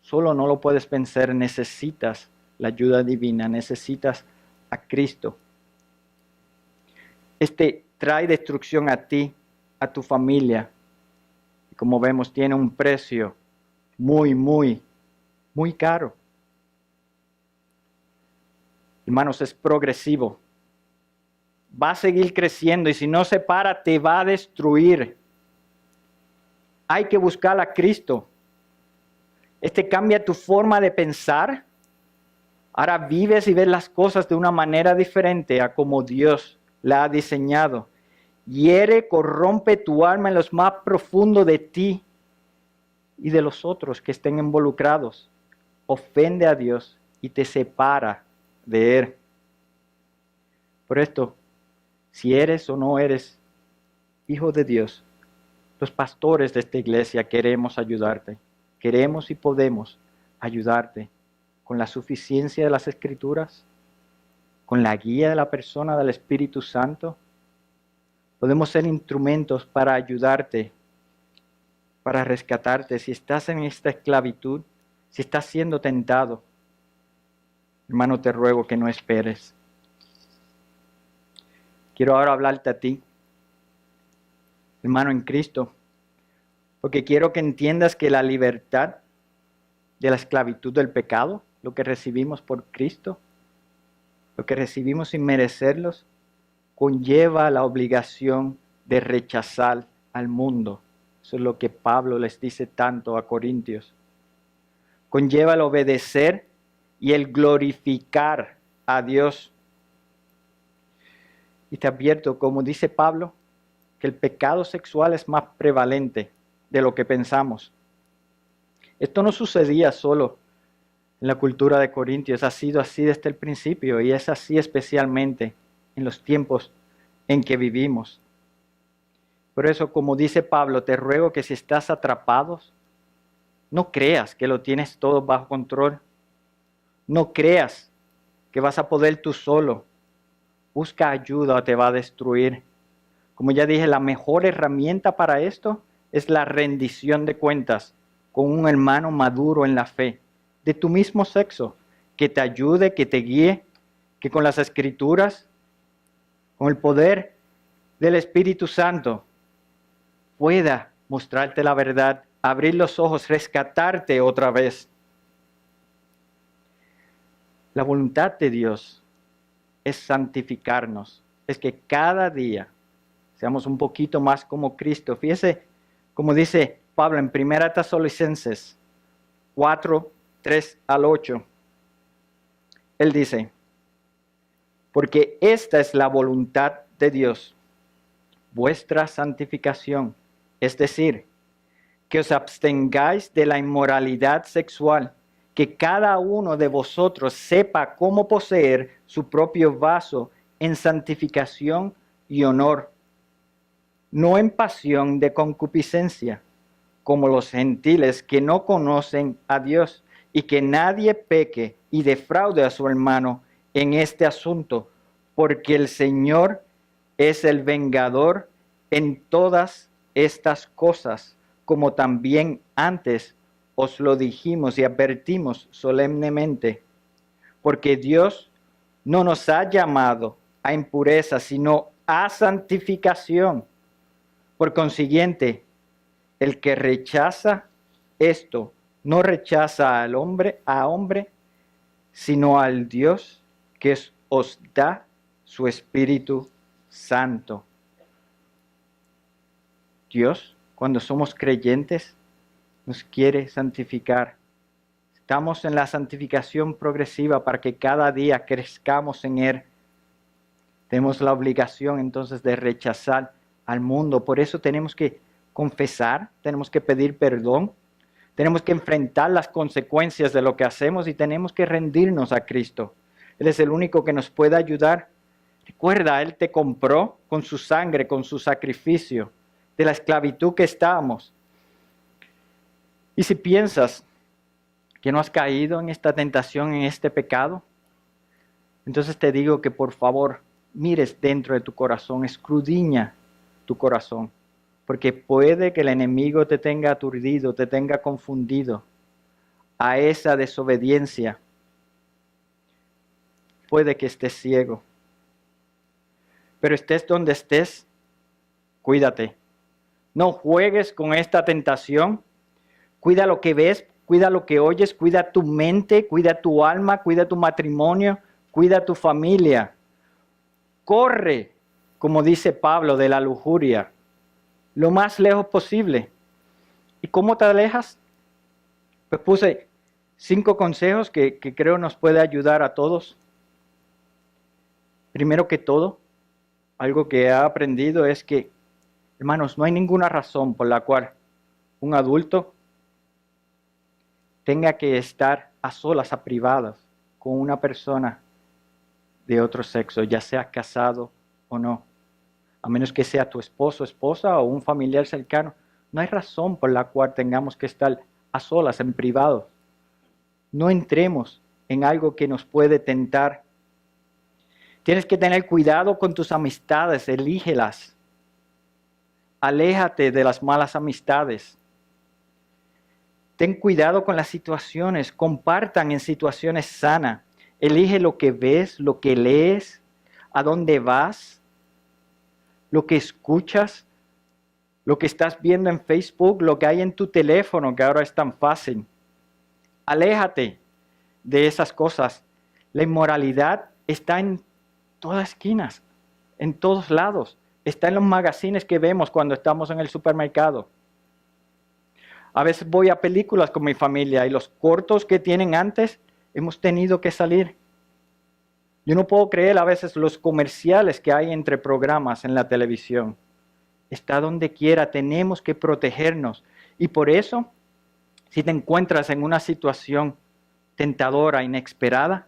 solo no lo puedes vencer, necesitas la ayuda divina, necesitas a Cristo. Este trae destrucción a ti, a tu familia. Y como vemos, tiene un precio muy, muy, muy caro. Hermanos, es progresivo. Va a seguir creciendo y si no se para, te va a destruir. Hay que buscar a Cristo. Este cambia tu forma de pensar. Ahora vives y ves las cosas de una manera diferente a como Dios la ha diseñado. Hiere, corrompe tu alma en lo más profundo de ti y de los otros que estén involucrados. Ofende a Dios y te separa de Él. Por esto, si eres o no eres hijo de Dios, los pastores de esta iglesia queremos ayudarte. Queremos y podemos ayudarte con la suficiencia de las Escrituras, con la guía de la persona del Espíritu Santo. Podemos ser instrumentos para ayudarte, para rescatarte. Si estás en esta esclavitud, si estás siendo tentado, hermano, te ruego que no esperes. Quiero ahora hablarte a ti, hermano en Cristo, porque quiero que entiendas que la libertad de la esclavitud del pecado, lo que recibimos por Cristo, lo que recibimos sin merecerlos, conlleva la obligación de rechazar al mundo. Eso es lo que Pablo les dice tanto a Corintios. Conlleva el obedecer y el glorificar a Dios. Y te advierto, como dice Pablo, que el pecado sexual es más prevalente de lo que pensamos. Esto no sucedía solo en la cultura de Corintios, ha sido así desde el principio y es así especialmente en los tiempos en que vivimos. Por eso, como dice Pablo, te ruego que si estás atrapados, no creas que lo tienes todo bajo control. No creas que vas a poder tú solo. Busca ayuda o te va a destruir. Como ya dije, la mejor herramienta para esto es la rendición de cuentas con un hermano maduro en la fe, de tu mismo sexo, que te ayude, que te guíe, que con las Escrituras, con el poder del Espíritu Santo, pueda mostrarte la verdad, abrir los ojos, rescatarte otra vez. La voluntad de Dios es santificarnos, es que cada día seamos un poquito más como Cristo. Fíjese, como dice Pablo en 1 Tesalonicenses 4, 3 al 8. Él dice, porque esta es la voluntad de Dios, vuestra santificación, es decir, que os abstengáis de la inmoralidad sexual, que cada uno de vosotros sepa cómo poseer su propio vaso en santificación y honor, no en pasión de concupiscencia, como los gentiles que no conocen a Dios, y que nadie peque y defraude a su hermano en este asunto, porque el Señor es el vengador en todas estas cosas, como también antes os lo dijimos y advertimos solemnemente, porque Dios no nos ha llamado a impureza, sino a santificación. Por consiguiente, el que rechaza esto no rechaza al hombre, sino al Dios que os da su Espíritu Santo. Dios, cuando somos creyentes, nos quiere santificar. Estamos en la santificación progresiva para que cada día crezcamos en Él. Tenemos la obligación entonces de rechazar al mundo. Por eso tenemos que confesar, tenemos que pedir perdón, tenemos que enfrentar las consecuencias de lo que hacemos y tenemos que rendirnos a Cristo. Él es el único que nos puede ayudar. Recuerda, Él te compró con su sangre, con su sacrificio, de la esclavitud que estábamos. Y si piensas que no has caído en esta tentación, en este pecado, entonces te digo que por favor mires dentro de tu corazón, escudriña tu corazón, porque puede que el enemigo te tenga aturdido, te tenga confundido a esa desobediencia. Puede que estés ciego, pero estés donde estés, cuídate. No juegues con esta tentación. Cuida lo que ves, cuida lo que oyes, cuida tu mente, cuida tu alma, cuida tu matrimonio, cuida tu familia. Corre, como dice Pablo, de la lujuria, lo más lejos posible. ¿Y cómo te alejas? Pues puse 5 consejos que creo nos puede ayudar a todos. Primero que todo, algo que he aprendido es que, hermanos, no hay ninguna razón por la cual un adulto tenga que estar a solas, a privadas, con una persona de otro sexo, ya sea casado o no. A menos que sea tu esposo, esposa o un familiar cercano. No hay razón por la cual tengamos que estar a solas, en privado. No entremos en algo que nos puede tentar. Tienes que tener cuidado con tus amistades, elígelas. Aléjate de las malas amistades. Ten cuidado con las situaciones, compartan en situaciones sanas. Elige lo que ves, lo que lees, a dónde vas, lo que escuchas, lo que estás viendo en Facebook, lo que hay en tu teléfono, que ahora es tan fácil. Aléjate de esas cosas. La inmoralidad está en todas esquinas, en todos lados. Está en los magazines que vemos cuando estamos en el supermercado. A veces voy a películas con mi familia y los cortos que tienen antes, hemos tenido que salir. Yo no puedo creer a veces los comerciales que hay entre programas en la televisión. Está donde quiera, tenemos que protegernos. Y por eso, si te encuentras en una situación tentadora, inesperada,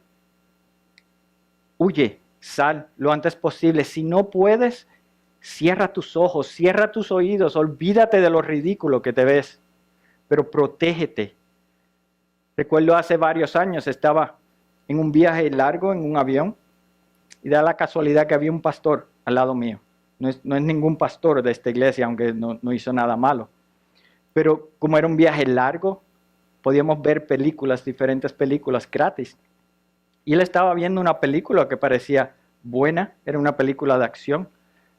huye, sal lo antes posible. Si no puedes, cierra tus ojos, cierra tus oídos, olvídate de lo ridículo que te ves, pero protégete. Recuerdo hace varios años estaba en un viaje largo en un avión y da la casualidad que había un pastor al lado mío. No es ningún pastor de esta iglesia, aunque no hizo nada malo. Pero como era un viaje largo, podíamos ver películas, diferentes películas gratis. Y él estaba viendo una película que parecía buena, era una película de acción,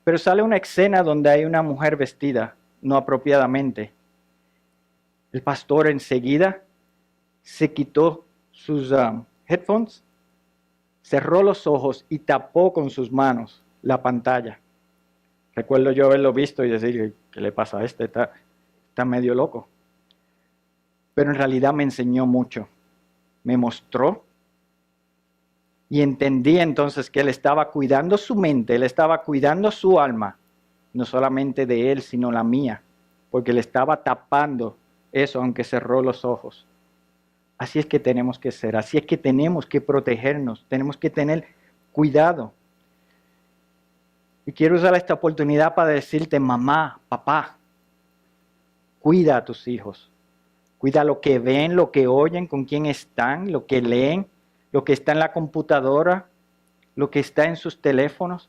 pero sale una escena donde hay una mujer vestida no apropiadamente. El pastor enseguida se quitó sus headphones, cerró los ojos y tapó con sus manos la pantalla. Recuerdo yo haberlo visto y decir, ¿qué le pasa a este? Está medio loco. Pero en realidad me enseñó mucho. Me mostró y entendí entonces que él estaba cuidando su mente, él estaba cuidando su alma, no solamente de él, sino la mía, porque le estaba tapando eso aunque cerró los ojos. Así es que tenemos que ser, así es que tenemos que protegernos, tenemos que tener cuidado. Y quiero usar esta oportunidad para decirte, mamá, papá, Cuida a tus hijos. Cuida lo que ven, lo que oyen, con quién están, lo que leen, lo que está en la computadora, lo que está en sus teléfonos.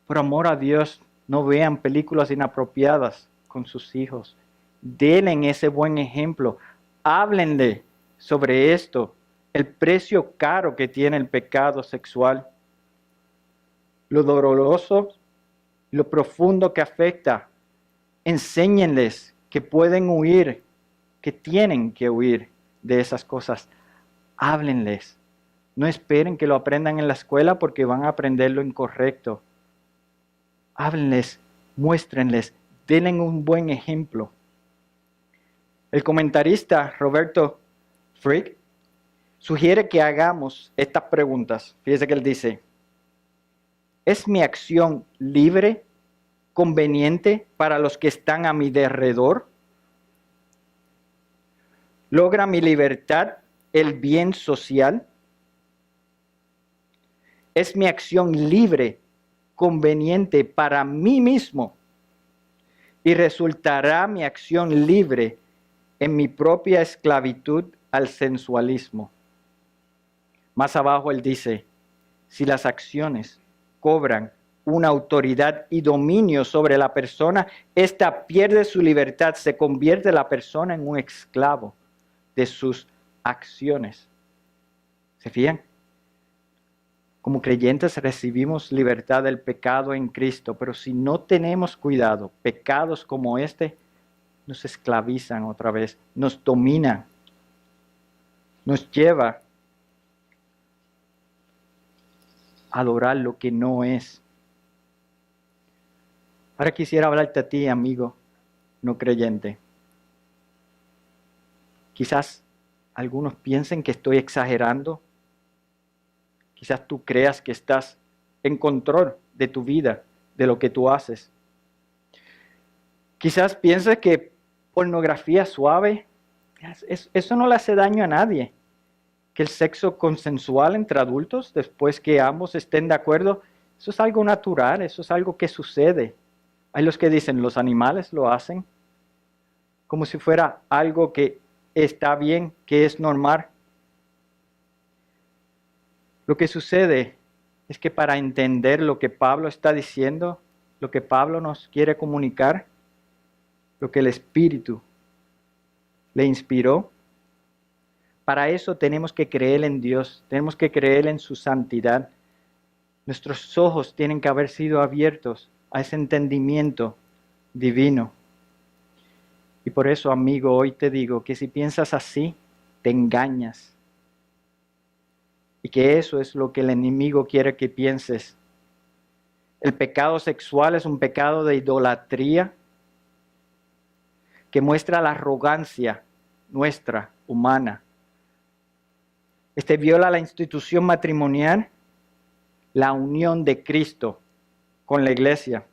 Por amor a Dios, no vean películas inapropiadas con sus hijos. Denle ese buen ejemplo. Háblenle sobre esto, el precio caro que tiene el pecado sexual, lo doloroso, lo profundo que afecta. Enséñenles que pueden huir, que tienen que huir de esas cosas. Háblenles. No esperen que lo aprendan en la escuela porque van a aprender lo incorrecto. Háblenles, muéstrenles, denle un buen ejemplo. El comentarista Roberto Frick sugiere que hagamos estas preguntas. Fíjese que él dice, ¿es mi acción libre, conveniente para los que están a mi derredor? ¿Logra mi libertad el bien social? ¿Es mi acción libre, conveniente para mí mismo? ¿Y resultará mi acción libre en mi propia esclavitud al sensualismo? Más abajo él dice, si las acciones cobran una autoridad y dominio sobre la persona, ésta pierde su libertad, se convierte la persona en un esclavo de sus acciones. ¿Se fijan? Como creyentes recibimos libertad del pecado en Cristo, pero si no tenemos cuidado, pecados como este nos esclavizan otra vez, nos dominan, nos lleva a adorar lo que no es. Ahora quisiera hablarte a ti, amigo no creyente. Quizás algunos piensen que estoy exagerando. Quizás tú creas que estás en control de tu vida, de lo que tú haces. Quizás pienses que pornografía suave, eso no le hace daño a nadie. Que el sexo consensual entre adultos, después que ambos estén de acuerdo, eso es algo natural, eso es algo que sucede. Hay los que dicen, los animales lo hacen, como si fuera algo que está bien, que es normal. Lo que sucede es que para entender lo que Pablo está diciendo, lo que Pablo nos quiere comunicar, lo que el Espíritu le inspiró, para eso tenemos que creer en Dios, tenemos que creer en su santidad. Nuestros ojos tienen que haber sido abiertos a ese entendimiento divino. Y por eso, amigo, hoy te digo que si piensas así, te engañas. Y que eso es lo que el enemigo quiere que pienses. El pecado sexual es un pecado de idolatría que muestra la arrogancia nuestra, humana. Viola la institución matrimonial, la unión de Cristo con la iglesia.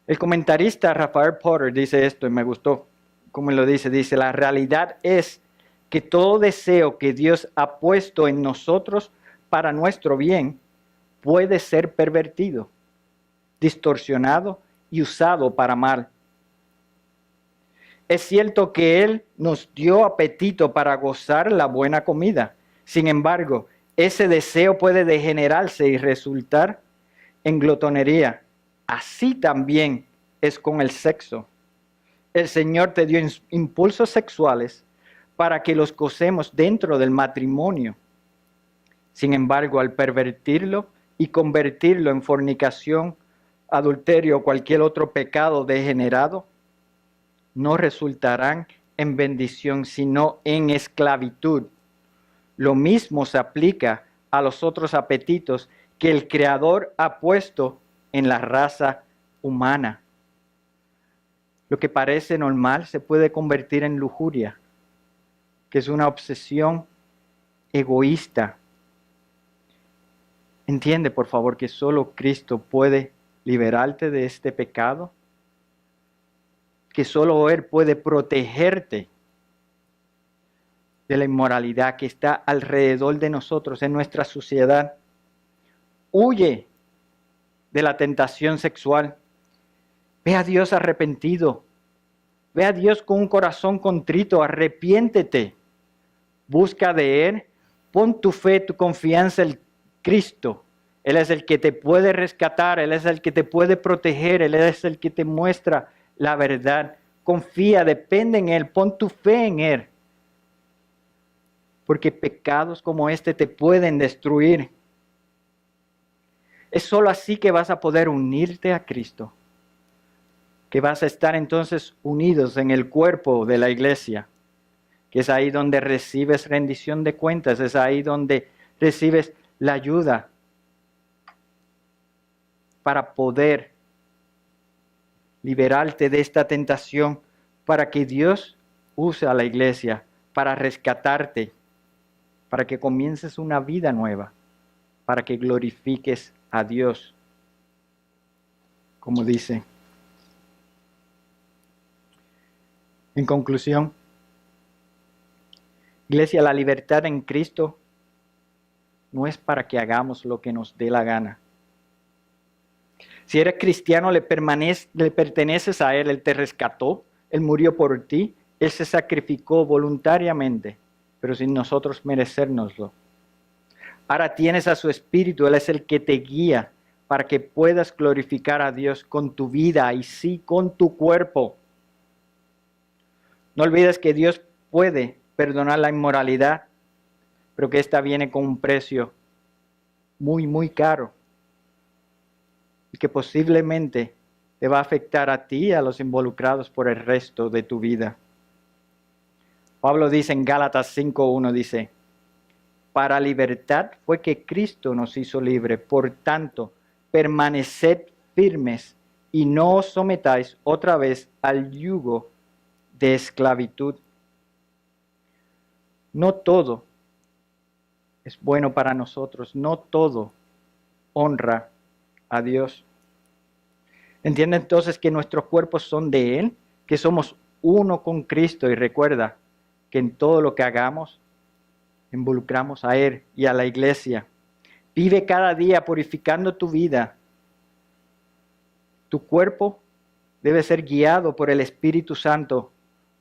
El comentarista Rafael Potter dice esto y me gustó como lo dice. Dice, la realidad es que todo deseo que Dios ha puesto en nosotros para nuestro bien puede ser pervertido, distorsionado y usado para mal. Es cierto que Él nos dio apetito para gozar la buena comida. Sin embargo, ese deseo puede degenerarse y resultar en glotonería. Así también es con el sexo. El Señor te dio impulsos sexuales para que los gocemos dentro del matrimonio. Sin embargo, al pervertirlo y convertirlo en fornicación, adulterio o cualquier otro pecado degenerado, no resultarán en bendición, sino en esclavitud. Lo mismo se aplica a los otros apetitos que el Creador ha puesto en la raza humana. Lo que parece normal se puede convertir en lujuria, que es una obsesión egoísta. Entiende, por favor, que solo Cristo puede liberarte de este pecado, que solo Él puede protegerte de la inmoralidad que está alrededor de nosotros en nuestra sociedad. Huye de la tentación sexual. Ve a Dios arrepentido. Ve a Dios con un corazón contrito, arrepiéntete, busca de Él, pon tu fe, tu confianza en Cristo. Él es el que te puede rescatar, Él es el que te puede proteger, Él es el que te muestra la verdad. Confía, depende en Él, pon tu fe en Él. Porque pecados como este te pueden destruir. Es solo así que vas a poder unirte a Cristo, que vas a estar entonces unidos en el cuerpo de la iglesia, que es ahí donde recibes rendición de cuentas, es ahí donde recibes la ayuda para poder liberarte de esta tentación, para que Dios use a la iglesia para rescatarte, para que comiences una vida nueva, para que glorifiques a Dios, como dice. En conclusión, iglesia, la libertad en Cristo no es para que hagamos lo que nos dé la gana. Si eres cristiano, le perteneces a Él, Él te rescató, Él murió por ti, Él se sacrificó voluntariamente, pero sin nosotros merecérnoslo. Ahora tienes a su Espíritu, Él es el que te guía para que puedas glorificar a Dios con tu vida y sí, con tu cuerpo. No olvides que Dios puede perdonar la inmoralidad, pero que esta viene con un precio muy, muy caro y que posiblemente te va a afectar a ti y a los involucrados por el resto de tu vida. Pablo dice en Gálatas 5:1, dice, para libertad fue que Cristo nos hizo libre, por tanto, permaneced firmes y no os sometáis otra vez al yugo de esclavitud. No todo es bueno para nosotros, no todo honra a Dios. Entiende entonces que nuestros cuerpos son de Él, que somos uno con Cristo, y recuerda que en todo lo que hagamos involucramos a Él y a la iglesia. Vive cada día purificando tu vida. Tu cuerpo debe ser guiado por el Espíritu Santo,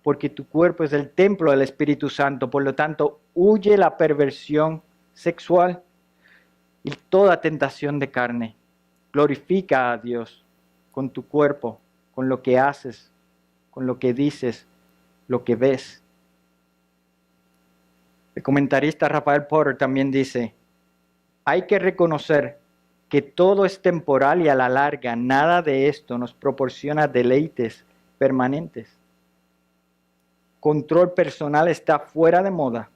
porque tu cuerpo es el templo del Espíritu Santo. Por lo tanto, huye la perversión sexual y toda tentación de carne. Glorifica a Dios con tu cuerpo, con lo que haces, con lo que dices, lo que ves. El comentarista Rafael Porter también dice, hay que reconocer que todo es temporal y a la larga nada de esto nos proporciona deleites permanentes. Control personal está fuera de moda.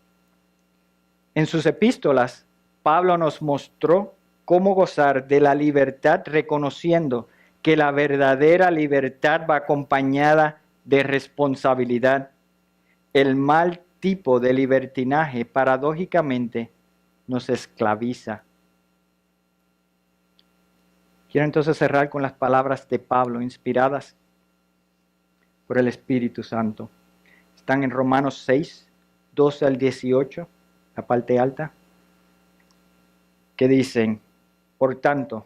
En sus epístolas, Pablo nos mostró cómo gozar de la libertad reconociendo que la verdadera libertad va acompañada de responsabilidad. El mal tipo de libertinaje, paradójicamente, nos esclaviza. Quiero entonces cerrar con las palabras de Pablo, inspiradas por el Espíritu Santo. Están en Romanos 6, 12 al 18, la parte alta, que dicen, por tanto,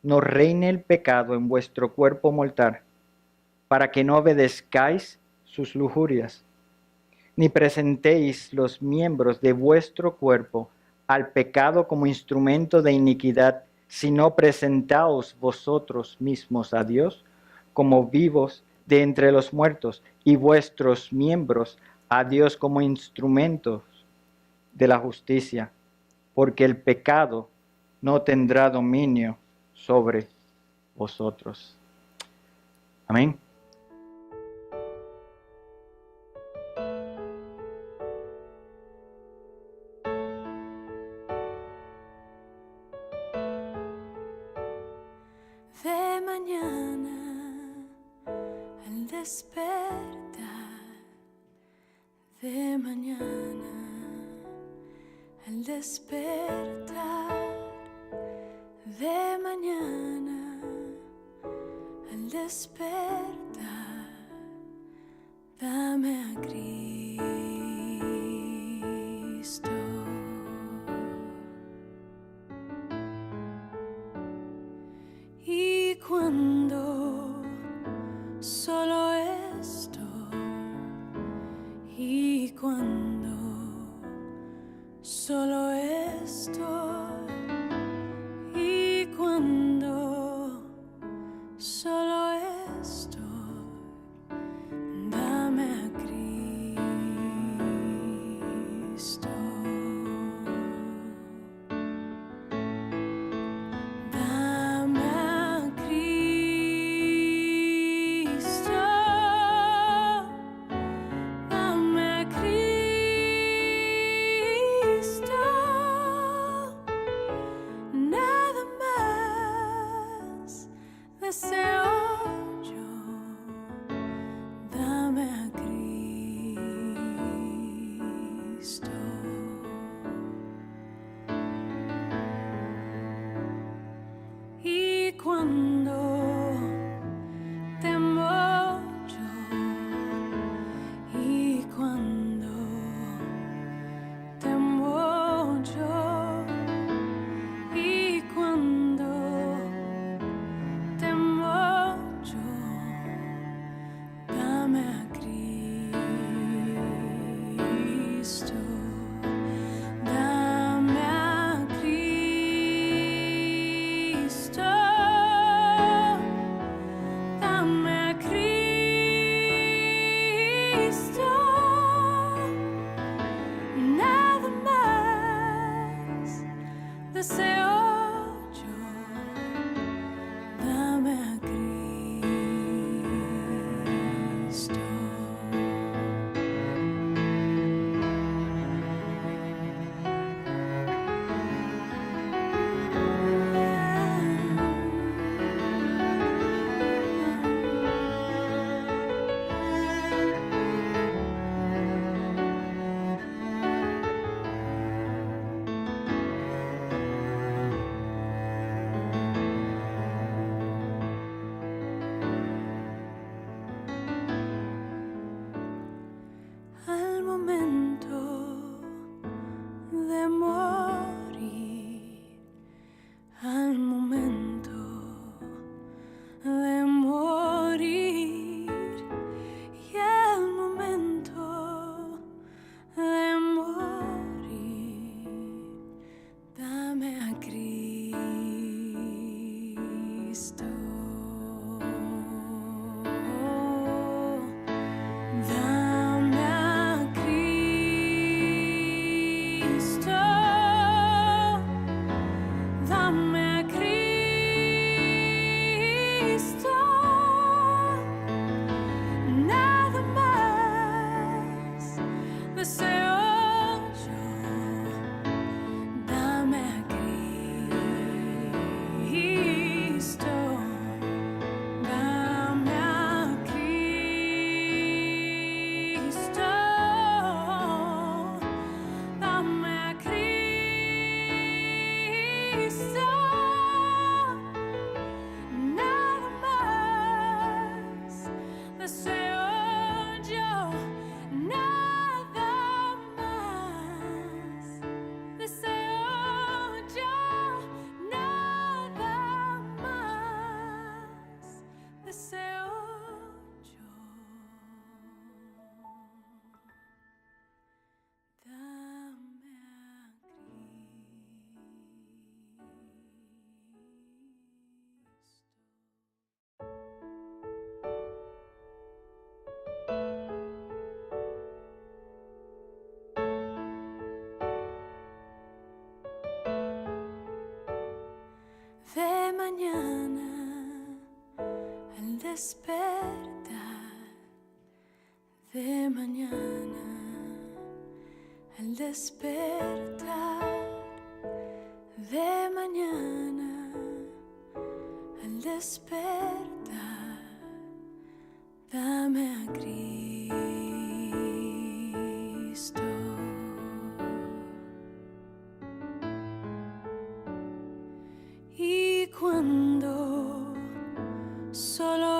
no reine el pecado en vuestro cuerpo mortal, para que no obedezcáis sus lujurias, ni presentéis los miembros de vuestro cuerpo al pecado como instrumento de iniquidad, sino presentaos vosotros mismos a Dios como vivos de entre los muertos y vuestros miembros a Dios como instrumentos de la justicia, porque el pecado no tendrá dominio sobre vosotros. Amén. De mañana al despertar, de mañana al despertar, de mañana al despertar, dame a Cristo. Y cuando solo solo estoy. Dame a Cristo. Dame a Cristo. Dame a Cristo. Nada más deseo yo. Dame a Cristo. Y cuando temo yo, y cuando temo yo, y cuando temo yo, dame a Cristo. Dame a Cristo. Dame a Cristo. Nada más deseo yo. Dame a Cristo. Al momento de morir, al momento de morir, y al momento de morir, dame a Cristo. Dame a Cristo. Dame a Cristo. Nada más deseo yo. Dame a Cristo. Dame a Cristo. Dame a Cristo. Nada más deseo yo. Nada más deseo yo. Nada más deseo yo. Dame a Cristo. De mañana al despertar, de mañana al despertar, de mañana al despertar, dame a Cristo. Y cuando solo